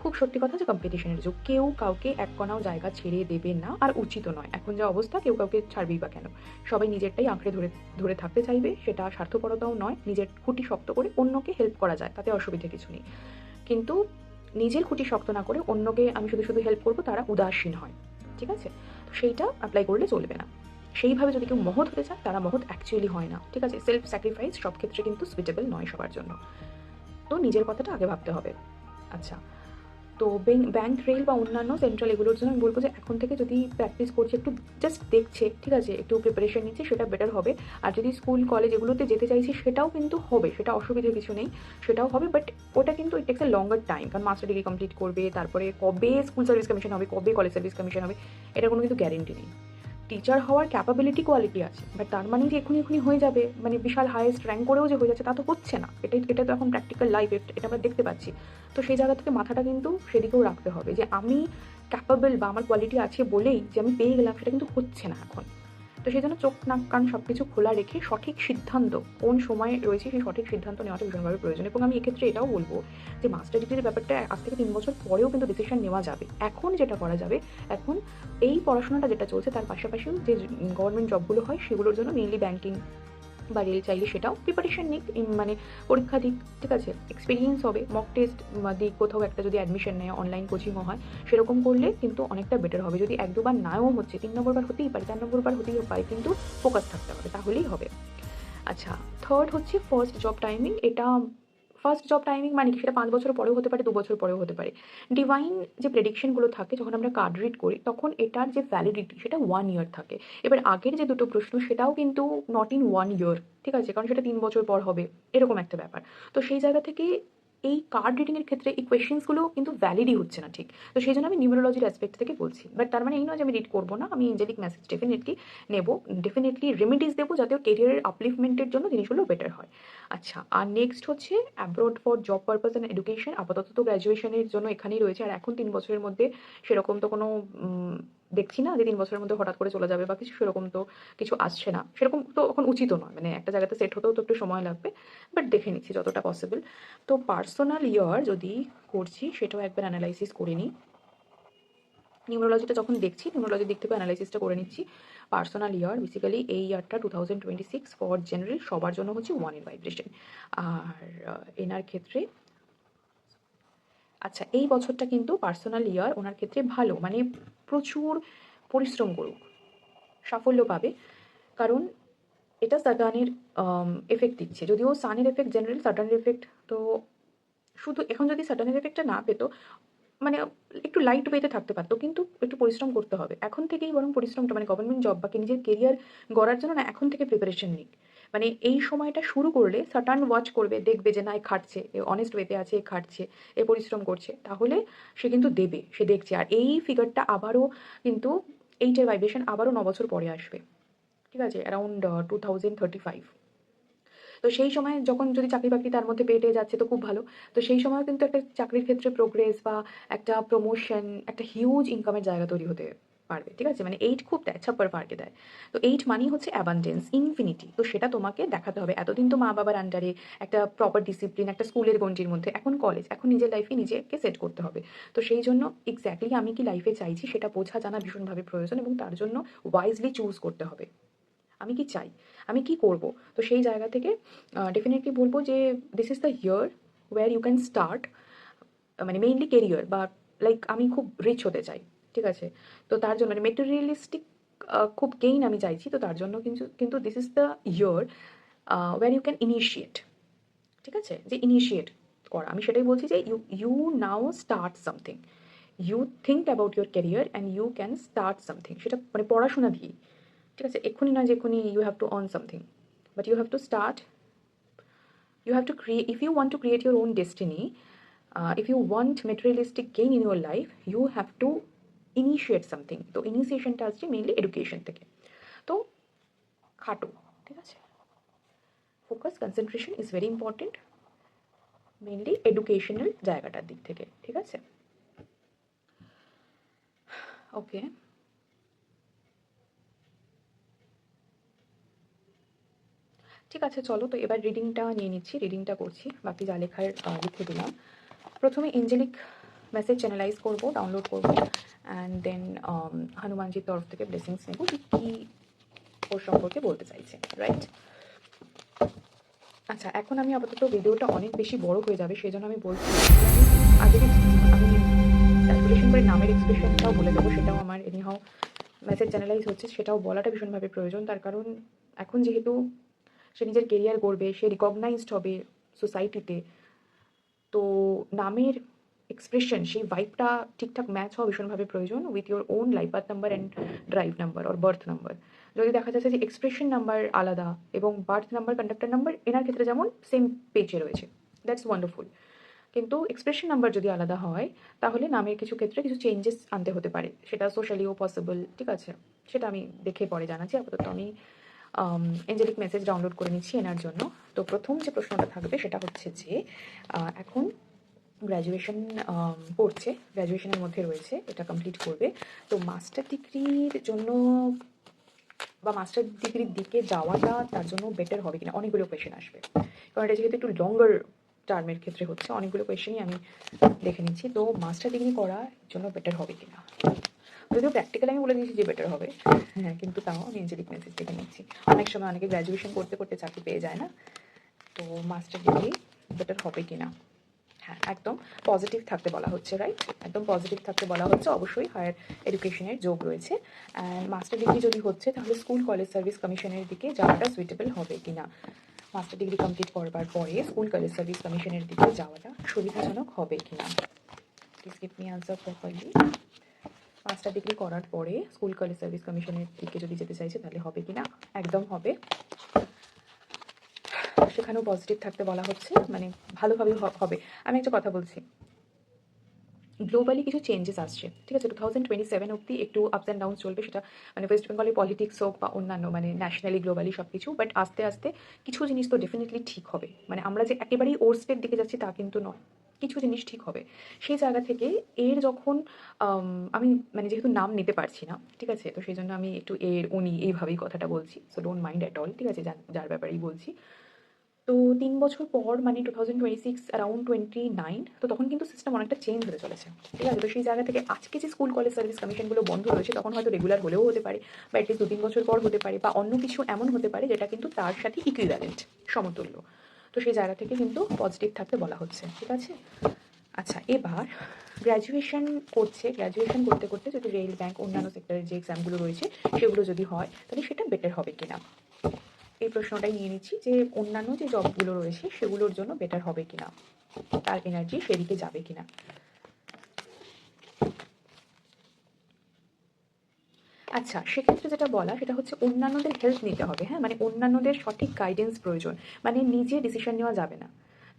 খুব সত্যি কথা যে কম্পিটিশনের যুগ, কেউ কাউকে এক কণাও জায়গা ছেড়ে দেবে না, আর উচিতও নয়। এখন যা অবস্থা, কেউ কাউকে ছাড়বেই বা কেন? সবাই নিজেরটাই আঁকড়ে ধরে ধরে থাকতে চাইবে, সেটা স্বার্থপরতাও নয়। নিজের খুঁটি শক্ত করে অন্যকে হেল্প করা যায়, তাতে অসুবিধা কিছু নেই। কিন্তু নিজের খুঁটি শক্ত না করে অন্যকে আমি শুধু শুধু হেল্প করবো, তারা উদাসীন হয়। ঠিক আছে, তো সেইটা অ্যাপ্লাই করলে চলবে না। সেইভাবে যদি কেউ মহৎ হতে চায়, তারা মহৎ অ্যাকচুয়ালি হয় না। ঠিক আছে, সেলফ স্যাক্রিফাইস সব ক্ষেত্রে কিন্তু সুইটেবল নয় সবার জন্য। তো নিজের কথাটা আগে ভাবতে হবে। আচ্ছা, তো ব্যাংক রেল বা অন্যান্য সেন্ট্রাল এগুলোর জন্য আমি বলবো যে এখন থেকে যদি প্র্যাকটিস করছে, একটু জাস্ট দেখছে, ঠিক আছে, একটু প্রিপারেশন নিচ্ছে, সেটা বেটার হবে। আর যদি স্কুল কলেজ এগুলোতে যেতে চাইছে সেটাও কিন্তু হবে, সেটা অসুবিধা কিছু নেই, সেটাও হবে। বাট ওটা কিন্তু it takes A longer time, কারণ মাস্টার ডিগ্রি কমপ্লিট করবে, তারপরে কবে স্কুল সার্ভিস কমিশন হবে, কবে কলেজ সার্ভিস কমিশন হবে, এটার কোনো কিন্তু গ্যারেন্টি নেই। টিচার হওয়ার ক্যাপাবিলিটি কোয়ালিটি আছে, বাট তার মানে যে এখনই হয়ে যাবে, মানে বিশাল হাইয়েস্ট র্যাঙ্ক করেও যে হয়ে যাচ্ছে, তা তো হচ্ছে না। এটা তো এখন প্র্যাকটিক্যাল লাইফ, এটা আমরা দেখতে পাচ্ছি। তো সেই জায়গা থেকে মাথাটা কিন্তু সেদিকেও রাখতে হবে যে আমি ক্যাপাবল বা আমার কোয়ালিটি আছে বলেই যে আমি পেয়ে গেলাম, সেটা কিন্তু হচ্ছে না এখন। তো সেই জন্য চোখ নাক কান সব কিছু খোলা রেখে সঠিক সিদ্ধান্ত, কোন সময় রয়েছে সেই সঠিক সিদ্ধান্ত নেওয়াটা ভীষণভাবে প্রয়োজন। এবং আমি এক্ষেত্রে এটাও বলবো যে মাস্টার ডিগ্রির ব্যাপারটা আজ থেকে 3 বছর পরেও কিন্তু ডিসিশন নেওয়া যাবে। এখন যেটা করা যাবে, এখন এই পড়াশোনাটা যেটা চলছে তার পাশাপাশিও যে গভর্নমেন্ট জবগুলো হয় সেগুলোর জন্য মেইনলি ব্যাংকিং বা রেল চাইলে সেটাও প্রিপারেশন নিক, মানে পরীক্ষা দিক, ঠিক আছে, এক্সপিরিয়েন্স হবে, মক টেস্ট দিক, কোথাও একটা যদি অ্যাডমিশন নেয়, অনলাইন কোচিংও হয়, সেরকম করলে কিন্তু অনেকটা বেটার হবে। যদি 1-2 বার নাও হচ্ছে, 3 নম্বর বার হতেই পারে, 4 নম্বর বার হতেই পারে, কিন্তু ফোকাস থাকতে হবে, তাহলেই হবে। আচ্ছা, থার্ড হচ্ছে ফার্স্ট জব টাইমিং। এটা ফার্স্ট জব টাইমিং মানে কি, সেটা 5 বছর পরেও হতে পারে, 2 বছর পরেও হতে পারে। ডিভাইন যে প্রেডিকশনগুলো থাকে যখন আমরা কার্ড রিড করি, তখন এটার যে ভ্যালিডিটি সেটা 1 ইয়ার থাকে। এবার আগের যে দুটো প্রশ্ন সেটাও কিন্তু নট ইন 1 ইয়ার, ঠিক আছে, কারণ সেটা 3 বছর পর হবে, এরকম একটা ব্যাপার। তো সেই জায়গা থেকে এই কার্ড রিডিংয়ের ক্ষেত্রে এই কোয়েশ্চেন্সগুলো কিন্তু ভ্যালিডই হচ্ছে না ঠিক। তো সেই জন্য আমি নিউমেরোলজির অ্যাসপেক্ট থেকে বলছি। বাট তার মানে এই নয় যে আমি রিড করবো না, আমি এঞ্জেলিক মেসেজ ডেফিনেটলি নেব, ডেফিনেটলি রেমেডিস দেবো যাতে কেরিয়ারের আপলিফমেন্টের জন্য জিনিসগুলো বেটার হয়। আচ্ছা, আর নেক্সট হচ্ছে abroad for job purpose and education. আপাতত তো গ্র্যাজুয়েশনের জন্য এখানেই রয়েছে, আর এখন 3 বছরের মধ্যে সেরকম তো কোনো দেখছি না যে 3 বছরের মধ্যে হঠাৎ করে চলে যাবে বা কিছু, সেরকম তো কিছু আসছে না, সেরকম তো এখন উচিতও নয়, মানে একটা জায়গাতে সেট হতেও তো একটু সময় লাগবে। বাট দেখে নিচ্ছি যতটা পসিবল। তো পার্সোনাল ইয়ার যদি করছি সেটাও একবার অ্যানালাইসিস করে নিই। নিউমেরোলজিটা যখন দেখছি, নিউমেরোলজির দিক থেকে অ্যানালাইসিসটা করে নিচ্ছি। পার্সোনাল ইয়ার বেসিক্যালি এই ইয়ারটা 2026 ফর জেনারেল সবার জন্য হচ্ছে 1 এর ভাইব্রেশন। আর এনার ক্ষেত্রে, আচ্ছা, এই বছরটা কিন্তু পার্সোনাল ইয়ার ওনার ক্ষেত্রে ভালো, মানে প্রচুর পরিশ্রম করুক, সাফল্য পাবে। কারণ এটা স্যাটার্নের এফেক্ট দিচ্ছে, যদিও সানের এফেক্ট জেনারেল, স্যাটার্নের এফেক্ট তো শুধু এখন যদি স্যাটার্নের এফেক্টটা না পেতো, মানে একটু লাইট ওয়েতে থাকতে পারতো, কিন্তু একটু পরিশ্রম করতে হবে এখন থেকেই। বরং পরিশ্রমটা মানে গভর্নমেন্ট জব বা নিজের কেরিয়ার গড়ার জন্য না এখন থেকে প্রিপারেশন নিক। মানে এই সময়টা শুরু করলে সাটার্ন ওয়াচ করবে, দেখবে যে না এ খাটছে, এ অনেস্ট ওয়েতে আছে, এ খাটছে, এ পরিশ্রম করছে, তাহলে সে কিন্তু দেবে, সে দেখছে। আর এই ফিগারটা আবারও কিন্তু, এইটের ভাইব্রেশন আবারও 9 বছর পরে আসবে, ঠিক আছে, অ্যারাউন্ড 2035। তো সেই সময় যখন যদি চাকরি বাকরি তার মধ্যে পেটে যাচ্ছে তো খুব ভালো। তো সেই সময় কিন্তু একটা চাকরির ক্ষেত্রে প্রোগ্রেস বা একটা প্রমোশন, একটা হিউজ ইনকামের জায়গা তৈরি হতে পারবে, ঠিক আছে। মানে 8 খুব দেয়, ছাপ্পার পার্কে দেয়। তো 8 মানেই হচ্ছে অ্যাবান্ডেন্স, ইনফিনিটি। তো সেটা তোমাকে দেখাতে হবে। এতদিন তো মা বাবার আন্ডারে একটা প্রপার ডিসিপ্লিন, একটা স্কুলের গণ্ডির মধ্যে, এখন কলেজ, এখন নিজের লাইফে নিজেকে সেট করতে হবে। তো সেই জন্য এক্স্যাক্টলি আমি কি লাইফে চাইছি সেটা বোঝা জানা ভীষণভাবে প্রয়োজন, এবং তার জন্য ওয়াইজলি চুজ করতে হবে আমি কি চাই, আমি কি করব। তো সেই জায়গা থেকে ডেফিনেটলি বলবো যে this is the year where you can start, মানে মেইনলি কেরিয়ার বা লাইক আমি খুব রিচ হতে চাই, ঠিক আছে। তো তার জন্য মেটেরিয়ালিস্টিক খুব গেইন আমি চাইছি, তো তার জন্য কিন্তু this is the year where you can initiate, ঠিক আছে, যে ইনিশিয়েট করা, আমি সেটাই বলছি যে you you now start something, you think about your career and you can start something. সেটা মানে পড়াশোনা দিয়েই, ঠিক আছে, এক্ষুনি না যে এক্ষুনি you have to earn something, but you have to start, you have to create, if you want to create your own destiny, if you want materialistic gain in your life, you have to initiate something. তো ইনিশিয়েশনটা আসছে mainly education থেকে। তো খাটো, ঠিক আছে, focus concentration is very important, mainly educational জায়গাটার দিক থেকে, ঠিক আছে। ওকে, ঠিক আছে, চলো তো এবার রিডিংটা নিয়ে নিচ্ছি, রিডিংটা করছি, বাকি যা লেখার লিখে দিলাম। প্রথমে এঞ্জেলিক মেসেজ চ্যানেলাইজ করবো, ডাউনলোড করবো, অ্যান্ড দেন হনুমানজির তরফ থেকে ব্লেসিংস নেবো যে কী ওর সম্পর্কে বলতে চাইছে, রাইট। আচ্ছা, এখন আমি আপাতত ভিডিওটা অনেক বেশি বড় হয়ে যাবে, সেই জন্য আমি বলছি আগে আমি ক্যালকুলেশন করে নামের এক্সপ্রেশনটাও বলে দেবো, সেটাও আমার এনিহাও মেসেজ চ্যানেলাইজ হচ্ছে, সেটাও বলাটা ভীষণভাবে প্রয়োজন। তার কারণ এখন যেহেতু সে নিজের কেরিয়ার গড়বে, সে রিকগনাইজড হবে সোসাইটিতে, তো নামের এক্সপ্রেশন, সেই ভাইবটা ঠিকঠাক ম্যাচ হওয়া ভীষণভাবে প্রয়োজন with your own life path number and drive number or birth number. যদি দেখা যাচ্ছে যে এক্সপ্রেশন নাম্বার আলাদা এবং বার্থ নাম্বার কন্ডাক্টর নাম্বার এনার ক্ষেত্রে যেমন সেম পেজে রয়েছে, দ্যাটস ওয়ান্ডারফুল। কিন্তু এক্সপ্রেশন নাম্বার যদি আলাদা হয় তাহলে নামের কিছু ক্ষেত্রে কিছু চেঞ্জেস আনতে হতে পারে, সেটা সোশ্যালিও পসিবল, ঠিক আছে? সেটা আমি দেখে পরে জানাচ্ছি। আপাতত আমি এঞ্জেলিক মেসেজ ডাউনলোড করে নিচ্ছি এনার জন্য। তো প্রথম যে প্রশ্নটা থাকবে সেটা হচ্ছে যে এখন গ্র্যাজুয়েশন পড়ছে, গ্র্যাজুয়েশনের মধ্যে রয়েছে, এটা কমপ্লিট করবে। তো মাস্টার ডিগ্রির জন্য বা মাস্টার ডিগ্রির দিকে যাওয়াটা তার জন্য বেটার হবে কিনা, অনেকগুলো কোয়েশ্চেন আসবে, কারণ এটা যেহেতু একটু লঙ্গার টার্মের ক্ষেত্রে হচ্ছে, অনেকগুলো কোয়েশ্চেনই আমি দেখে নিচ্ছি। তো মাস্টার ডিগ্রি করার জন্য বেটার হবে কিনা, যদিও প্র্যাকটিক্যালি আমি বলে দিয়েছি যে বেটার হবে, হ্যাঁ, কিন্তু তাও আমি এঞ্জেলিক মেসেজ দেখে নিচ্ছি। অনেক সময় অনেকে গ্র্যাজুয়েশন করতে করতে চাকরি পেয়ে যায় না, তো মাস্টার ডিগ্রি বেটার হবে কিনা, হ্যাঁ একদম পজিটিভ থাকতে বলা হচ্ছে, রাইট? একদম পজিটিভ থাকতে বলা হচ্ছে, অবশ্যই হায়ার এডুকেশনের যোগ রয়েছে। অ্যান্ড মাস্টার ডিগ্রি যদি হচ্ছে তাহলে স্কুল কলেজ সার্ভিস কমিশনের দিকে যাওয়াটা সুইটেবল হবে কিনা, মাস্টার ডিগ্রি কমপ্লিট করবার পরে স্কুল কলেজ সার্ভিস কমিশনের দিকে যাওয়াটা সুবিধাজনক হবে কিনা। Please give me answer properly. Master degree করার পরে স্কুল কলেজ সার্ভিস কমিশনের দিকে যদি যেতে চাইছে তাহলে হবে কিনা, একদম হবে, সেখানেও পজিটিভ থাকতে বলা হচ্ছে, মানে ভালোভাবে হবে। আমি একটা কথা বলছি, গ্লোবালি কিছু চেঞ্জেস আসছে, ঠিক আছে? 2027 অব্দি একটু আপস অ্যান্ড ডাউন চলবে, সেটা মানে ওয়েস্ট বেঙ্গলের পলিটিক্স হোক বা অন্যান্য মানে ন্যাশনালি গ্লোবালি সব কিছু, বাট আস্তে আস্তে কিছু জিনিস তো ডেফিনেটলি ঠিক হবে। মানে আমরা যে একেবারেই ওর্স্টের দিকে যাচ্ছি তা কিন্তু নয়, কিছু জিনিস ঠিক হবে। সেই জায়গা থেকে এর যখন আমি মানে যেহেতু নাম নিতে পারছি না, ঠিক আছে, তো সেই জন্য আমি একটু এর উনি এইভাবেই কথাটা বলছি, so don't mind at all, ঠিক আছে, যার ব্যাপারেই বলছি। তো ৩ বছর পর মানে 2026 অ্যারাউন্ড 29, তো তখন কিন্তু সিস্টেম অনেকটা চেঞ্জ হতে চলেছে, ঠিক আছে? তো সেই জায়গা থেকে আজকে যে স্কুল কলেজ সার্ভিস কমিশনগুলো বন্ধ রয়েছে তখন হয়তো রেগুলার হলেও হতে পারে, বা অ্যাটলিস্ট ২-৩ বছর পর হতে পারে, বা অন্য কিছু এমন হতে পারে যেটা কিন্তু তার সাথে ইকুইভ্যালেন্ট, সমতুল্য। তো সেই জায়গা থেকে কিন্তু পজিটিভ থাকতে বলা হচ্ছে, ঠিক আছে? আচ্ছা, এবার গ্র্যাজুয়েশন করছে, গ্র্যাজুয়েশন করতে করতে যদি রেল, ব্যাংক, অন্যান্য সেক্টরের যে এক্সামগুলো রয়েছে সেগুলো যদি হয় তাহলে সেটা বেটার হবে কিনা, এই প্রশ্নটাই নিয়ে নিচ্ছি যে অন্যান্য যে জবগুলো রয়েছে সেগুলোর জন্য বেটার হবে কিনা, তার এনার্জি সেদিকে যাবে কিনা। আচ্ছা, সেক্ষেত্রে যেটা বলা সেটা হচ্ছে অন্যান্যদের হেল্প নিতে হবে, হ্যাঁ, মানে অন্যান্যদের সঠিক গাইডেন্স প্রয়োজন, মানে নিজে ডিসিশন নেওয়া যাবে না,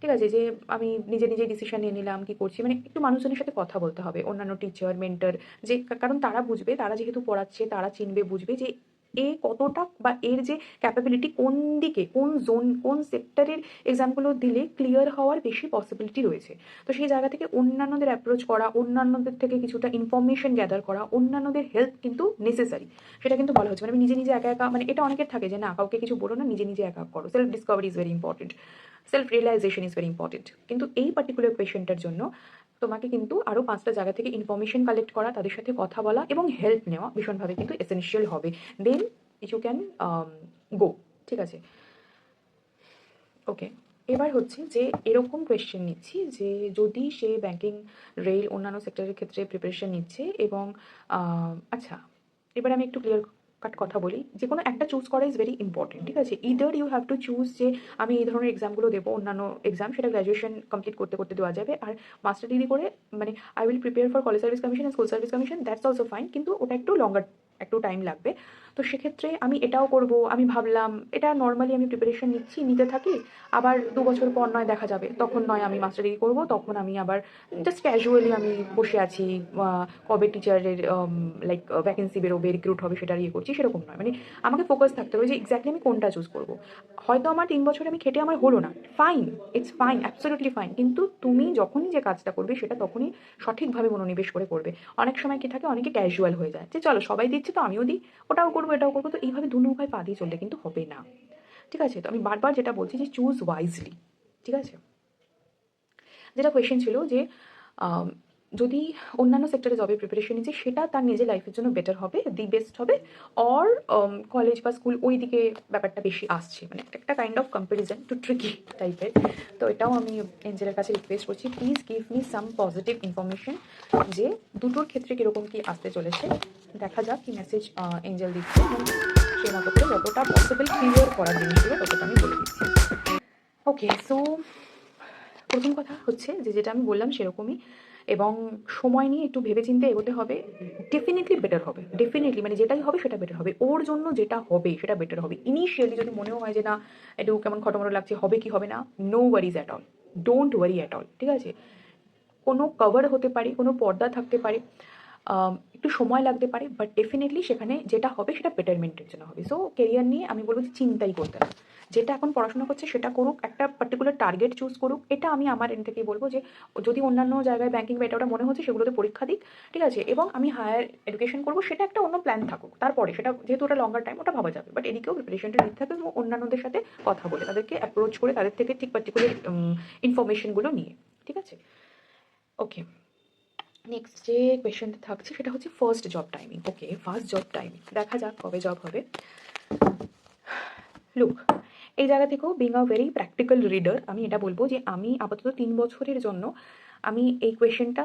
ঠিক আছে? যে আমি নিজে নিজে ডিসিশন নিয়ে নিলাম কি করছি, মানে একটু মানুষজনের সাথে কথা বলতে হবে, অন্যান্য টিচার, মেন্টর, যে কারণ তারা বুঝবে, তারা যেহেতু পড়াচ্ছে তারা চিনবে, বুঝবে যে এ কতটা বা এর যে ক্যাপাবিলিটি কোন দিকে, কোন জোন, কোন সেক্টরের এক্সামগুলো দিলে ক্লিয়ার হওয়ার বেশি পসিবিলিটি রয়েছে। তো সেই জায়গা থেকে অন্যান্যদের অ্যাপ্রোচ করা, অন্যান্যদের থেকে কিছুটা ইনফরমেশন গ্যাদার করা, অন্যান্যদের হেল্প কিন্তু নেসেসারি, সেটা কিন্তু বলা হচ্ছে। মানে আমি নিজে নিজে একা একা, মানে এটা অনেকের থাকে যে না কাউকে কিছু বলো না, নিজে নিজে একা করো, self discovery is very important, self realisation is very important. কিন্তু এই পার্টিকুলার কোয়েশনটার জন্য তোমাকে কিন্তু আরও 5টা জায়গা থেকে ইনফরমেশন কালেক্ট করা, তাদের সাথে কথা বলা এবং হেল্প নেওয়া ভীষণভাবে কিন্তু এসেনশিয়াল হবে, দেন ইউ ক্যান গো, ঠিক আছে? ওকে, এবার হচ্ছে যে এরকম কোয়েশ্চেন নিচ্ছি যে যদি সে ব্যাংকিং, রেল, অন্যান্য সেক্টরের ক্ষেত্রে প্রিপারেশন নিচ্ছে এবং আচ্ছা, এবার আমি একটু ক্লিয়ার কাট কথা বলি, যে কোনো একটা চুজ করা ইজ ভেরি ইম্পর্টেন্ট, ঠিক আছে? Either you have to choose যে আমি এই ধরনের এক্সামগুলো দেবো, অন্যান্য এক্সাম সেটা গ্র্যাজুয়েশন কমপ্লিট করতে করতে দেওয়া যাবে, আর মাস্টার ডিগ্রি করে মানে I will prepare for college service commission, school service commission, that's also fine, কিন্তু ওটা একটু লঙ্গার, একটু টাইম লাগবে। তো সেক্ষেত্রে আমি এটাও করব, আমি ভাবলাম এটা নর্মালি আমি প্রিপারেশন নিচ্ছি, নিতে থাকি, আবার ২ বছর পর নয় দেখা যাবে, তখন নয় আমি মাস্টার ডিগ্রি করবো, তখন আমি আবার জাস্ট ক্যাজুয়ালি আমি বসে আছি, কবে টিচারের লাইক ভ্যাকেন্সি বেরোবে, রিক্রুট হবে সেটার ইয়ে করছি, সেরকম নয়। মানে আমাকে ফোকাস থাকতে হবে যে এক্স্যাক্টলি আমি কোনটা চুজ করবো। হয়তো আমার ৩ বছর আমি খেটে আমার হলো না, fine, it's fine, absolutely fine, কিন্তু তুমি যখনই যে কাজটা করবে সেটা তখনই সঠিকভাবে মনোনিবেশ করে করবে। অনেক সময় কি থাকে, অনেকে ক্যাজুয়াল হয়ে যায় যে চলো সবাই দিচ্ছে তো আমিও দিই, ওটাও করবো এটাও করবো, তো এইভাবে দু নৌকায় পা দিয়ে চললে কিন্তু হবে না, ঠিক আছে? তো আমি বারবার যেটা বলছি যে চুজ ওয়াইজলি, ঠিক আছে? যেটা কোয়েশ্চেন ছিল যে আম, যদি অন্যান্য সেক্টরে জবের প্রিপারেশন নিচ্ছে সেটা তার নিজের লাইফের জন্য বেটার হবে, দি বেস্ট হবে, অর কলেজ বা স্কুল ওই দিকে ব্যাপারটা বেশি আসছে, মানে একটা kind of comparison two tricky টাইপের। তো এটাও আমি এঞ্জেলের কাছে রিকোয়েস্ট করছি, please give me some positive information যে দুটোর ক্ষেত্রে কীরকম কী আসতে চলেছে। দেখা যাক কি মেসেজ এঞ্জেল দিচ্ছে, এবং সেই মতো করে যতটা পসিবল ক্লিয়ার করার জিনিসগুলো ততটা আমি বলে দিচ্ছি। ওকে, সো প্রথম কথা হচ্ছে যে যেটা আমি বললাম সেরকমই, এবং সময় নিয়ে একটু ভেবেচিন্তে এগোতে হবে। ডেফিনেটলি বেটার হবে, ডেফিনেটলি, মানে যেটাই হবে সেটা বেটার হবে, ওর জন্য যেটা হবে সেটা বেটার হবে। ইনিশিয়ালি যদি মনেও হয় যে না একটু কেমন খটোমটো লাগছে, হবে কি হবে না, no worries at all, don't worry at all, ঠিক আছে? কোনো কভার হতে পারে, কোনো পর্দা থাকতে পারে, একটু সময় লাগতে পারে, বাট ডেফিনেটলি সেখানে যেটা হবে সেটা বেটারমেন্টের জন্য হবে। সো কেরিয়ার নিয়ে আমি বলবো যে চিন্তাই করতে না, যেটা এখন পড়াশোনা করছে সেটা করুক, একটা পার্টিকুলার টার্গেট চুজ করুক। এটা আমি আমার এন্ড থেকেই বলবো যে যদি অন্যান্য জায়গায় ব্যাঙ্কিং বা এটা ওটা মনে হচ্ছে সেগুলোতে পরীক্ষা দিক, ঠিক আছে? এবং আমি হায়ার এডুকেশন করবো, সেটা একটা অন্য প্ল্যান থাকুক, তারপরে সেটা যেহেতু ওটা লঙ্গার টাইম ওটা ভাবা যাবে, বাট এদিকেও প্রিপারেশনটা নিতে থাকবে এবং অন্যান্যদের সাথে কথা বলে তাদেরকে অ্যাপ্রোচ করে তাদের থেকে ঠিক পার্টিকুলার ইনফরমেশনগুলো নিয়ে, ঠিক আছে? ওকে, নেক্সট যে কোয়েশ্চেনটা থাকছে সেটা হচ্ছে ফার্স্ট জব টাইমিং। ওকে, ফার্স্ট জব টাইমিং দেখা যাক কবে জব হবে। লুক, এই জায়গা থেকেও being a very practical reader আমি এটা বলবো যে আমি আপাতত 3 বছরের জন্য আমি এই কোয়েশ্চেনটা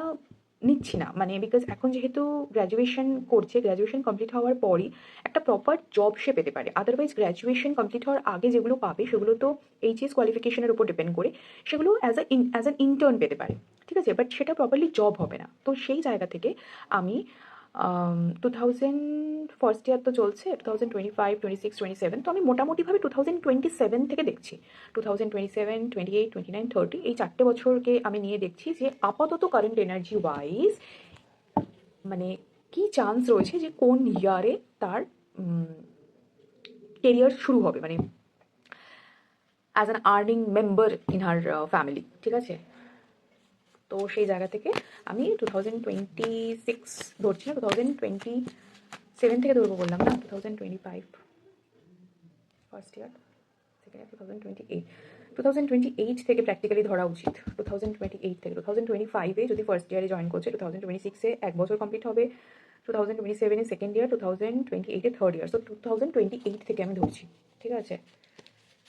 নিচ্ছি না, মানে বিকজ এখন যেহেতু গ্র্যাজুয়েশন করছে, গ্র্যাজুয়েশন কমপ্লিট হওয়ার পরই একটা প্রপার জব সে পেতে পারে। আদারওয়াইজ গ্র্যাজুয়েশন কমপ্লিট হওয়ার আগে যেগুলো পাবে সেগুলো তো এইচএস কোয়ালিফিকেশনের উপর ডিপেন্ড করে সেগুলো অ্যাজ অ্যান ইন্টার্ন পেতে পারে, ঠিক আছে? বাট সেটা প্রপারলি জব হবে না। তো সেই জায়গা থেকে আমি ফার্স্ট ইয়ার তো চলছে, 2025, 26, 27, তো আমি মোটামুটিভাবে 2027 থেকে দেখছি। 2027, 28, 29, 30 এই 4 বছরকে আমি নিয়ে দেখছি যে আপাতত কারেন্ট এনার্জি ওয়াইজ মানে কি চান্স রয়েছে যে কোন ইয়ারে তার কেরিয়ার শুরু হবে, মানে as an earning member in her family, ঠিক আছে? তো সেই জায়গা থেকে আমি 2026 ধরছি না, 2027 থেকে ধরবো বললাম না, 2025 ফার্স্ট ইয়ার, সেকেন্ড ইয়ার 2028 থেকে প্র্যাকটিক্যালি ধরা উচিত। 2028 থেকে 2025-এ যদি ফার্স্ট ইয়ারে জয়েন করছে, 2026-এ 1 বছর কমপ্লিট হবে, 2027-এ সেকেন্ড ইয়ার, 2028-এ থার্ড ইয়ার। সো 2028 থেকে আমি ধরছি, ঠিক আছে?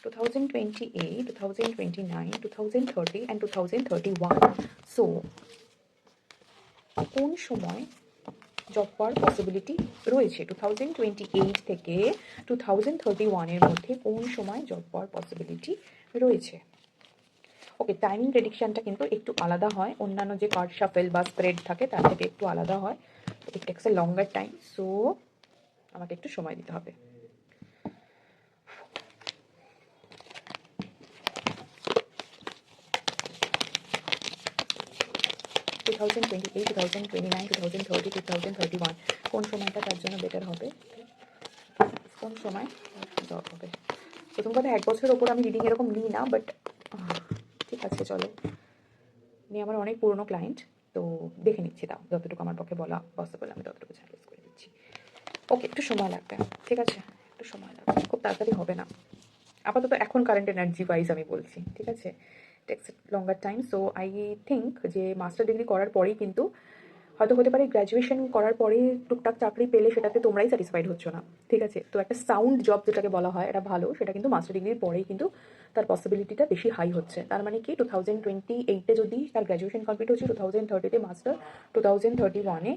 2028, 2029, 2030 and 2031. সো কোন সময় জব পাওয়ার পসিবিলিটি রয়েছে 2028 থেকে 2031-এর মধ্যে কোন সময় জব পাওয়ার পসিবিলিটি রয়েছে? ওকে, টাইমিং প্রেডিকশনটা কিন্তু একটু আলাদা হয়, অন্যান্য যে কার্ড শাফেল বা স্প্রেড থাকে তার থেকে একটু আলাদা হয়। It takes A longer time, so আমাকে একটু সময় দিতে হবে। 2028, 2029, 2030, 2031 কোন সময়টা তার জন্য বেটার হবে, কোন সময় জব হবে? প্রথম কথা 1 বছরের ওপর আমি রিডিং এরকম নিই না, বাট ঠিক আছে চলো, নিয়ে আমার অনেক পুরনো ক্লায়েন্ট, তো দেখে নিচ্ছি, তাও যতটুকু আমার পক্ষে বলা পসিবল আমি ততটুকু চ্যালেঞ্জ করে দিচ্ছি। ওকে, একটু সময় লাগবে, ঠিক আছে? একটু সময় লাগবে, খুব তাড়াতাড়ি হবে না আপাতত এখন কারেন্ট এনার্জি ওয়াইজ আমি বলছি, ঠিক আছে? Text longer time. So I think যে মাস্টার ডিগ্রি করার পরেই কিন্তু হয়তো হতে পারে গ্র্যাজুয়েশন করার পরে টুকটাক চাকরি পেলে সেটাতে তোমরাই স্যাটিসফাইড হচ্ছ না, ঠিক আছে? তো একটা সাউন্ড জব যেটাকে বলা হয় এটা ভালো, সেটা কিন্তু মাস্টার ডিগ্রির পরেই কিন্তু তার পসিবিলিটিটা বেশি হাই হচ্ছে। তার মানে কি 2028-এ যদি তার গ্র্যাজুয়েশন কমপ্লিট হচ্ছে, 2030-তে মাস্টার, 2031-এ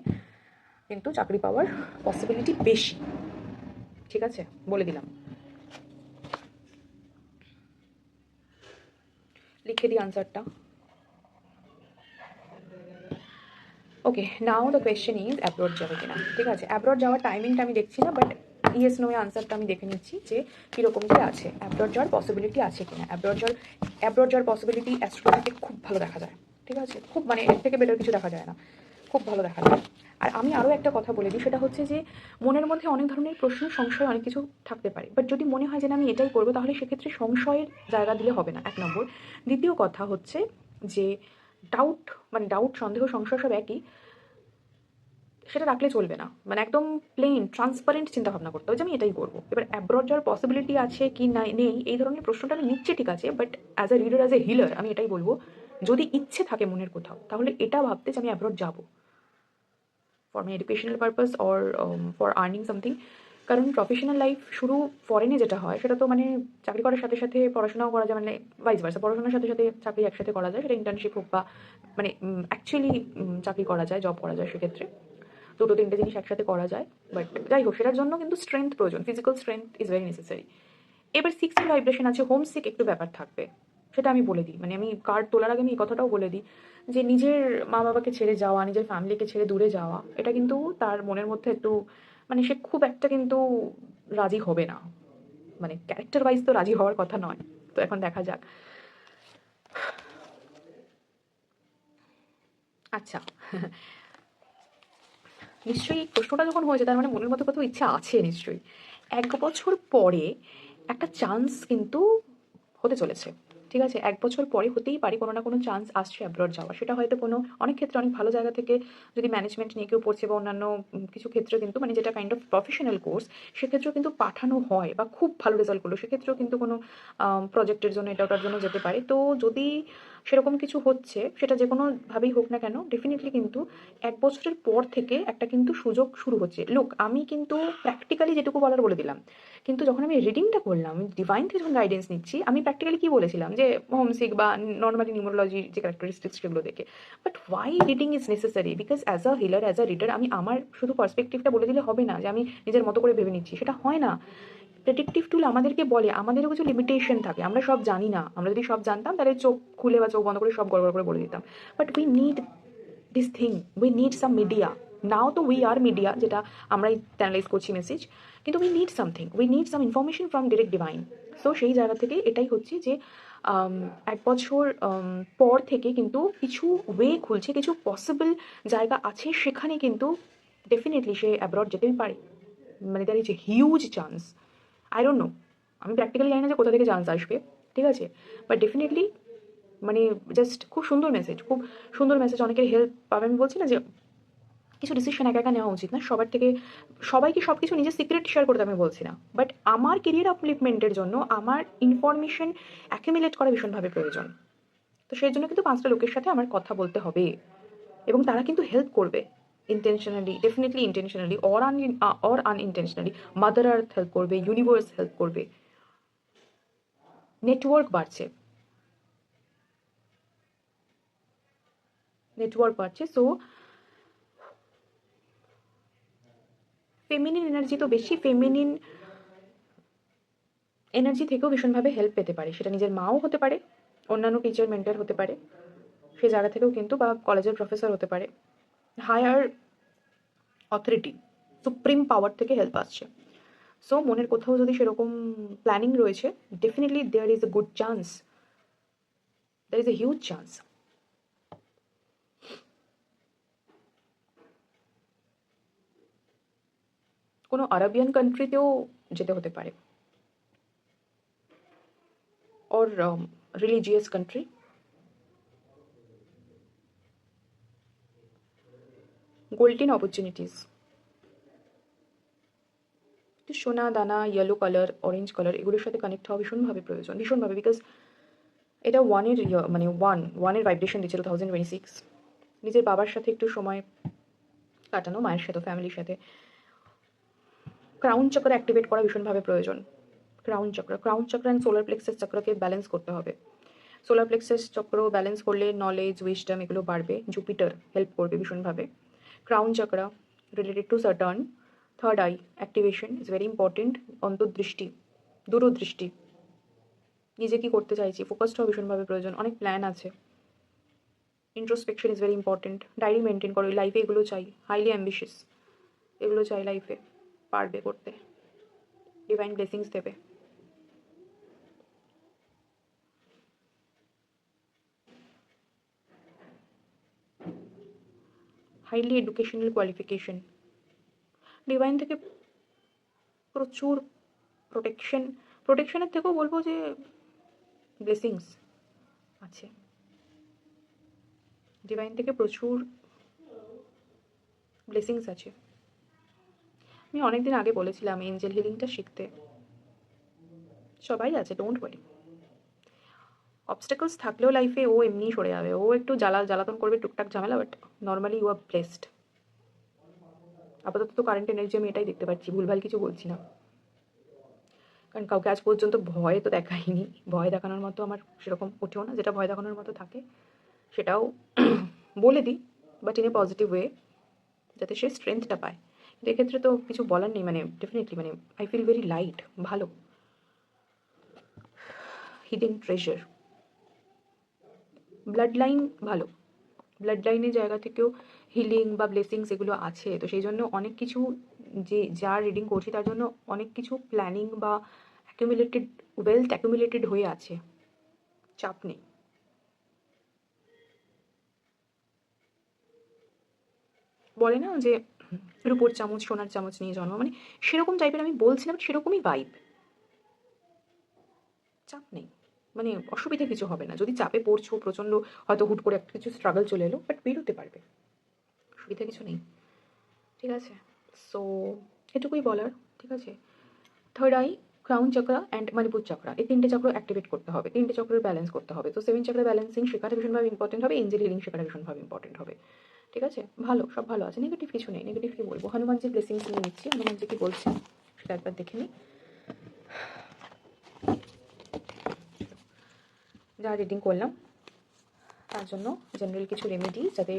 কিন্তু চাকরি পাওয়ার পসিবিলিটি বেশি, ঠিক আছে? বলে দিলাম, লিখে দিই আনসারটা। ওকে, নাও দ্য কোয়েশ্চেন ইজ অ্যাব্রড যাবে কিনা, ঠিক আছে? অ্যাব্রড যাওয়ার টাইমিংটা আমি দেখছি না, বাট ইয়েস নো এ আনসারটা আমি দেখে নিচ্ছি যে কীরকম কি আছে, অ্যাব্রড যাওয়ার পসিবিলিটি আছে কিনা। অ্যাব্রড যাওয়ার পসিবিলিটি অ্যাস্ট্রোলজিতে খুব ভালো দেখা যায়, ঠিক আছে? খুব, মানে এর থেকে বেটার কিছু দেখা যায় না, খুব ভালো দেখা যায়। আর আমি আরও একটা কথা বলে দিই, সেটা হচ্ছে যে মনের মধ্যে অনেক ধরনের প্রশ্ন, সংশয় অনেক কিছু থাকতে পারে, বাট যদি মনে হয় যে না আমি এটাই করবো, তাহলে সেক্ষেত্রে সংশয়ের জায়গা দিলে হবে না, 1 নম্বর। দ্বিতীয় কথা হচ্ছে যে ডাউট, মানে ডাউট, সন্দেহ, সংশয় সব একই, সেটা রাখলে চলবে না, মানে একদম প্লেন ট্রান্সপারেন্ট চিন্তাভাবনা করতে হবে যে আমি এটাই করবো। এবার অ্যাব্রড যাওয়ার পসিবিলিটি আছে কি না নেই এই ধরনের প্রশ্নটা আমি নিচ্ছি, ঠিক আছে, but as a reader, as a healer আমি এটাই বলবো, যদি ইচ্ছে থাকে মনের কোথাও, তাহলে এটা ভাবতে যে আমি অ্যাব্রড যাবো for my educational purpose or for earning something. কারণ প্রফেশনাল লাইফ শুরু ফরেনে যেটা হয় সেটা তো মানে চাকরি করার সাথে সাথে পড়াশোনাও করা যায়, মানে ভাইস ভার্সা, পড়াশোনার সাথে সাথে চাকরি একসাথে করা যায়, সেটা ইন্টার্নশিপ হোক বা মানে অ্যাকচুয়ালি চাকরি করা যায়, জব করা যায়, সেক্ষেত্রে দুটো তিনটে জিনিস একসাথে করা যায়। বাট যাই হোক, সেটার জন্য কিন্তু স্ট্রেংথ প্রয়োজন, physical strength is very necessary. এবার 6 ভাইব্রেশন আছে, হোম সিক একটু ব্যাপার থাকবে, সেটা আমি বলে দিই, মানে আমি কার্ড তোলার আগে আমি এই কথাটাও বলে দিই যে নিজের মা বাবাকে ছেড়ে যাওয়া, নিজের ফ্যামিলিকে ছেড়ে দূরে যাওয়া, এটা কিন্তু তার মনের মধ্যে একটু, মানে সে খুব একটা কিন্তু রাজি হবে না, মানে ক্যারেক্টার ওয়াইজ তো রাজি হওয়ার কথা নয়। তো এখন দেখা যাক। আচ্ছা, নিশ্চয়ই প্রশ্নটা যখন হয়েছে তার মানে মনের মধ্যে কোথাও ইচ্ছা আছে নিশ্চয়ই। 1 বছর পরে একটা চান্স কিন্তু হতে চলেছে। ঠিক আছে? 1 বছর পরে হতেই পারে কোনো না কোনো চান্স আসছে অ্যাব্রড যাওয়ার। সেটা হয়তো কোনো অনেক ক্ষেত্রে অনেক ভালো জায়গা থেকে যদি ম্যানেজমেন্ট নিয়ে কেউ পড়ছে বা অন্যান্য কিছু ক্ষেত্রে কিন্তু মানে যেটা কাইন্ড অফ প্রফেশনাল কোর্স, সেক্ষেত্রেও কিন্তু পাঠানো হয় বা খুব ভালো রেজাল্ট করলো। সেক্ষেত্রেও কিন্তু কোনো প্রজেক্টের জন্য এটা ওটার জন্য যেতে পারে। তো যদি সেরকম কিছু হচ্ছে, সেটা যেকোনোভাবেই হোক না কেন, ডেফিনিটলি কিন্তু 1 বছরের পর থেকে একটা কিন্তু সুযোগ শুরু হচ্ছে। লুক, আমি কিন্তু প্র্যাকটিক্যালি যেটুকু বলার বলে দিলাম। কিন্তু যখন আমি রিডিংটা করলাম, ডিভাইন থেকে যখন গাইডেন্স নিচ্ছি, আমি প্র্যাকটিক্যালি কি বলেছিলাম যে হোমসিক বা নর্মালি নিউমোরোলজির যে ক্যারেক্টারিস্টিক্স সেগুলো দেখে। But why reading is necessary? Because as a healer, as a reader, আমি আমার শুধু পার্সপেক্টিভটা বলে দিলে হবে না যে আমি নিজের মতো করে ভেবে নিচ্ছি, সেটা হয় না। প্রেডিক্টিভ টুল আমাদেরকে বলে আমাদেরও কিছু লিমিটেশন থাকে, আমরা সব জানি না। আমরা যদি সব জানতাম তাহলে চোখ খুলে বা চোখ বন্ধ করে সব গড়বড় করে বলে দিতাম। But we need this thing, we need some media. Now তো উই আর মিডিয়া, যেটা আমরাই চ্যানেলাইজ করছি মেসেজ, কিন্তু we need something, we need some information from direct divine. So সেই জায়গা থেকে এটাই হচ্ছে যে 1 বছর পর থেকে কিন্তু কিছু ওয়ে খুলছে, কিছু পসিবল জায়গা আছে, সেখানে কিন্তু ডেফিনেটলি সে অ্যাব্রড যেতেই পারে। মানে there is a huge chance. I don't know, আমি প্র্যাকটিক্যালি জানি না যে কোথা থেকে চান্স আসবে, ঠিক আছে? বাট ডেফিনেটলি মানে জাস্ট খুব সুন্দর মেসেজ, খুব সুন্দর মেসেজ, অনেকের হেল্প পাবে। আমি বলছি না যে কিছু ডিসিশন একা একা নেওয়া উচিত না, সবার থেকে সবাইকে সব কিছু নিজের সিক্রেট শেয়ার করতে আমি বলছি না, বাট আমার কেরিয়ার আপলিফমেন্টের জন্য আমার ইনফরমেশন অ্যাকুমুলেট করা ভীষণভাবে প্রয়োজন। তো সেই জন্য কিন্তু 5টা লোকের সাথে আমার কথা বলতে হবে, এবং তারা কিন্তু হেল্প করবে intentionally, definitely intentionally or unintentionally. Mother earth help করবে, ইউনিভার্স হেল্প করবে, নেটওয়ার্ক বাড়ছে, নেটওয়ার্ক বাড়ছে। সো ফেমিনিন এনার্জি তো বেশি, ফেমিনিন এনার্জি থেকেও ভীষণভাবে হেল্প পেতে পারে। সেটা নিজের মাও হতে পারে, অন্যান্য টিচার মেন্টর হতে পারে, সেই জায়গা থেকেও কিন্তু, বা কলেজের প্রফেসর হতে পারে, হায়ার অথরিটি, সুপ্রিম পাওয়ার থেকে হেল্প আসছে। সো মনের কোথাও যদি সেরকম প্ল্যানিং রয়েছে, definitely there is a good chance, there is a huge chance. কোনো আরবিয়ান কান্ট্রিতেও যেতে হতে পারে, or religious country. Golden opportunities, সোনা দানা, ইয়েলো কালার, অরেঞ্জ কালার, এগুলোর সাথে কানেক্ট হওয়া ভীষণভাবে প্রয়োজন, ভীষণভাবে। বিকজ এটা ওয়ানের মানে ওয়ানের ভাইব্রেশন দিচ্ছে 2026। নিজের বাবার সাথে একটু সময় কাটানো, মায়ের সাথে, ফ্যামিলির সাথে। ক্রাউন চক্র অ্যাক্টিভেট করা ভীষণভাবে প্রয়োজন। Crown chakra and solar plexus চক্রকে ব্যালেন্স করতে হবে। সোলার প্লেক্সাস চক্র ব্যালেন্স করলে নলেজ, উইজডম এগুলো বাড়বে। জুপিটার হেল্প করবে ভীষণভাবে। Crown chakra related to Saturn. Third eye activation is very important. অন্তর্দৃষ্টি, দূরদৃষ্টি, নিজে কি করতে চাইছি ফোকাসড হওয়া ভীষণভাবে প্রয়োজন। অনেক প্ল্যান আছে। Introspection is very important. Diary maintain করো, লাইফে এগুলো চাই। হাইলি অ্যাম্বিশিয়াস, এগুলো চাই লাইফে, পারবে করতে, ডিভাইন ব্লেসিংস দেবে। হাইলি এডুকেশনাল কোয়ালিফিকেশন, ডিভাইন থেকে প্রচুর প্রোটেকশন, প্রোটেকশনের থেকেও বলবো যে ব্লেসিংস আছে। ডিভাইন থেকে প্রচুর ব্লেসিংস আছে। আমি অনেকদিন আগে বলেছিলাম এঞ্জেল হিলিংটা শিখতে, সবাই আছে, ডোন্ট ওয়ারি। অবস্টাকলস থাকলেও লাইফে ও এমনিই সরে যাবে, ও একটু জ্বালাতন করবে, টুকটাক ঝামেলা, but normally you are blessed. আপাতত তো কারেন্ট এনার্জি আমি এটাই দেখতে পাচ্ছি, ভুলভাল কিছু বলছি না, কারণ কাউকে আজ পর্যন্ত ভয় তো দেখাইনি। ভয় দেখানোর মতো আমার সেরকম ওঠেও না, যেটা ভয় দেখানোর মতো থাকে সেটাও বলে দিই, but in a positive way, যাতে সে স্ট্রেংথটা পায়। কিন্তু এক্ষেত্রে তো কিছু বলার নেই, মানে ডেফিনেটলি মানে আই ফিল ভেরি লাইট, ভালো। হিডেন ট্রেজার, ব্লাড লাইন ভালো, ব্লাড লাইনের জায়গা থেকেও হিলিং বা ব্লেসিংস এগুলো আছে। তো সেই জন্য অনেক কিছু, যে যার রিডিং করছি তার জন্য অনেক কিছু প্ল্যানিং বা অ্যাকুমুলেটেড ওয়েলথ অ্যাকুমুলেটেড হয়ে আছে, চাপ নেই। বলে না যে রূপোর চামচ সোনার চামচ নিয়ে জন্ম, মানে সেরকম টাইপের আমি বলছিলাম, সেরকমই ভাইব। চাপ নেই, মানে অসুবিধা কিছু হবে না। যদি চাপে পড়ছো প্রচণ্ড, হয়তো হুট করে একটা কিছু স্ট্রাগল চলে এলো, বাট বেরোতে পারবে, অসুবিধা কিছু নেই। ঠিক আছে, সো এটুকুই বলার। ঠিক আছে, third eye, crown chakra and Manipur chakra, এই তিনটে চক্র অ্যাক্টিভেট করতে হবে, তিনটে চক্রের ব্যালেন্স করতে হবে। তো 7 চক্রের ব্যালেন্সিং শেখাটা ভীষণভাবে ইম্পর্টেন্ট হবে, এঞ্জেল হিলিং শেখাটা ভীষণভাবে ইম্পর্টেন্ট হবে। ঠিক আছে, ভালো, সব ভালো আছে, নেগেটিভ কিছু নেই। নেগেটিভ কি বলবো, হনুমানজির ব্লেসিংস নিয়ে নিচ্ছি, হনুমানজি কি বলছেন সেটা একবার দেখে নিই। যা রিডিং করলাম তার জন্য জেনারেল কিছু রেমেডি, যাতে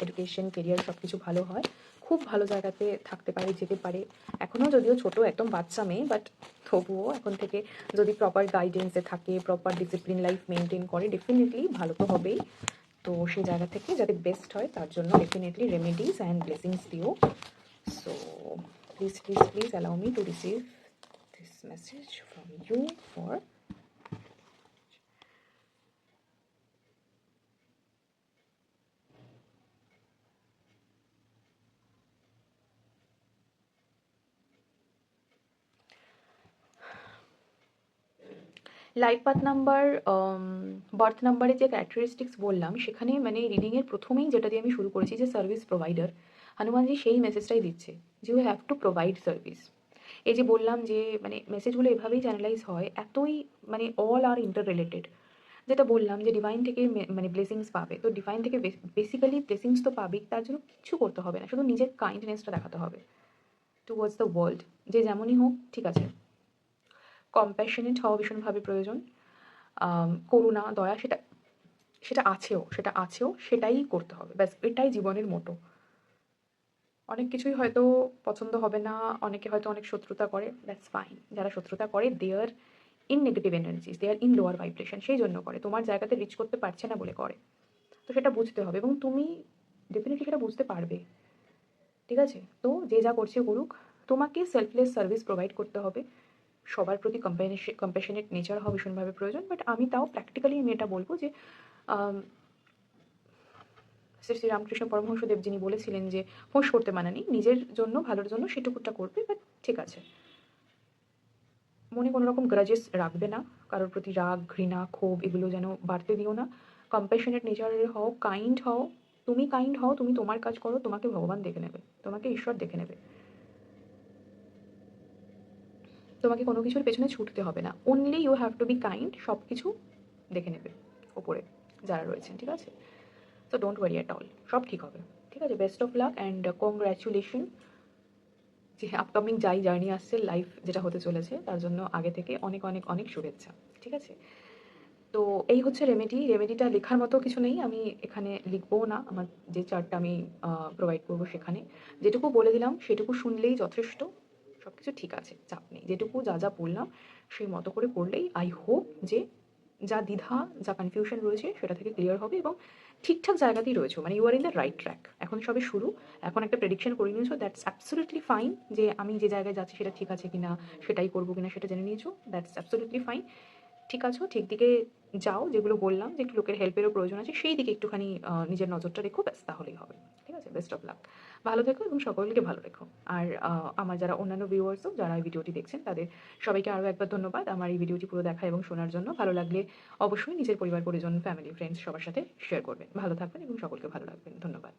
এডুকেশন কেরিয়ার সব কিছু ভালো হয়, খুব ভালো জায়গাতে থাকতে পারে, যেতে পারে। এখনও যদিও ছোট, একদম বাচ্চা মেয়ে, বাট তবুও এখন থেকে যদি প্রপার গাইডেন্সে থাকে, প্রপার ডিসিপ্লিন লাইফ মেনটেন করে, ডেফিনেটলি ভালো তো হবেই। তো সেই জায়গা থেকে যাতে বেস্ট হয় তার জন্য ডেফিনেটলি রেমেডিস অ্যান্ড ব্লেসিংস দিও। So please please please allow me to receive this message from you for life path number, birth নাম্বারে যে ক্যারেক্টারিস্টিক্স বললাম, সেখানে মানে রিডিংয়ের প্রথমেই যেটা দিয়ে আমি শুরু করেছি যে সার্ভিস প্রোভাইডার, হনুমানজি সেই মেসেজটাই দিচ্ছে যে you have to provide service. এই যে বললাম যে মানে মেসেজগুলো এভাবেই চ্যানেলাইজ হয়, এতই মানে অল আর ইন্টার রিলেটেড। যেটা বললাম যে ডিভাইন থেকে মানে ব্লেসিংস পাবে, তো ডিভাইন থেকে বেসিক্যালি ব্লেসিংস তো পাবেই, তার জন্য কিছু করতে হবে না, শুধু নিজের কাইন্ডনেসটা দেখাতে হবে টুয়ার্ডস দ্য ওয়ার্ল্ড। যে যেমনই হোক, ঠিক আছে, কম্প্যাশনেট হওয়া ভীষণভাবে প্রয়োজন। করুণা, দয়া, সেটা সেটা আছেও, সেটাই করতে হবে, ব্যাস এটাই জীবনের মোটো। অনেক কিছুই হয়তো পছন্দ হবে না, অনেকে হয়তো অনেক শত্রুতা করে, দ্যাটস ফাইন। যারা শত্রুতা করে they are in negative energies, they are in lower vibration, সেই জন্য করে, তোমার জায়গাতে রিচ করতে পারছে না বলে করে। তো সেটা বুঝতে হবে এবং তুমি ডেফিনেটলি সেটা বুঝতে পারবে। ঠিক আছে, তো যে যা করছে করুক, তোমাকে সেলফলেস সার্ভিস প্রোভাইড করতে হবে। সবার প্রতি কম্প্যাশনেট নেচার হওয়া ভীষণভাবে প্রয়োজন, বাট আমি তাও প্র্যাকটিক্যালি আমি এটা বলবো যে শ্রী শ্রী রামকৃষ্ণ পরমহংসদেব যিনি বলেছিলেন যে ফোঁস করতে মানা নেই, নিজের জন্য ভালোর জন্য সেটুকুটা করবে, বাট ঠিক আছে, মনে কোনো রকম গ্রাজেস রাখবে না, কারোর প্রতি রাগ ঘৃণা ক্ষোভ এগুলো যেন বাড়তে দিও না। কম্প্যাশনেট নেচারের হও, কাইন্ড হও। তুমি কাইন্ড হও, তুমি তোমার কাজ করো, তোমাকে ভগবান দেখে নেবে, তোমাকে ঈশ্বর দেখে নেবে। তোমাকে কোনো কিছুর পেছনে ছুটতে হবে না, only you have to be kind, সব কিছু দেখে নেবে ওপরে যারা রয়েছেন। ঠিক আছে, so don't worry at all, সব ঠিক হবে। ঠিক আছে, best of luck and congratulation, যে আপকামিং যাই জার্নি আসছে, লাইফ যেটা হতে চলেছে, তার জন্য আগে থেকে অনেক অনেক অনেক শুভেচ্ছা। ঠিক আছে, তো এই হচ্ছে রেমেডি। রেমেডিটা লেখার মতো কিছু নেই, আমি এখানে লিখবও না, আমার যে চার্টটা আমি প্রোভাইড করবো সেখানে যেটুকু বলে দিলাম সেটুকু শুনলেই যথেষ্ট। সব কিছু ঠিক আছে, চাপ নেই, যেটুকু যা যা বললাম সেই মতো করে করলেই আই হোপ যে যা দ্বিধা যা কনফিউশন রয়েছে সেটা থেকে ক্লিয়ার হবে এবং ঠিকঠাক জায়গাতেই রয়েছে, মানে you are in the right track. এখন সবে শুরু, এখন একটা প্রেডিকশন করে নিয়েছো, দ্যাটস অ্যাবসোলিউটলি ফাইন। যে আমি যে জায়গায় যাচ্ছি সেটা ঠিক আছে কিনা, সেটাই করবো কিনা সেটা জেনে নিয়েছো, দ্যাটস অ্যাবসোলিউটলি ফাইন। ঠিক আছো, ঠিক দিকে যাও, যেগুলো বললাম যে একটু লোকের হেল্পেরও প্রয়োজন আছে সেই দিকে একটুখানি নিজের নজরটা রেখো, ব্যাস তাহলেই হবে। ঠিক আছে, বেস্ট অফ লাক, ভালো থেকো এবং সকলকে ভালো রেখো। আর আমার যারা অন্যান্য ভিউয়ার্সও যারা এই ভিডিওটি দেখছেন তাদের সবাইকে আরও একবার ধন্যবাদ আমার এই ভিডিওটি পুরো দেখা এবং শোনার জন্য। ভালো লাগলে অবশ্যই নিজের পরিবার পরিজন ফ্যামিলি ফ্রেন্ডস সবার সাথে শেয়ার করবেন। ভালো থাকবেন এবং সকলকে ভালো রাখবেন। ধন্যবাদ।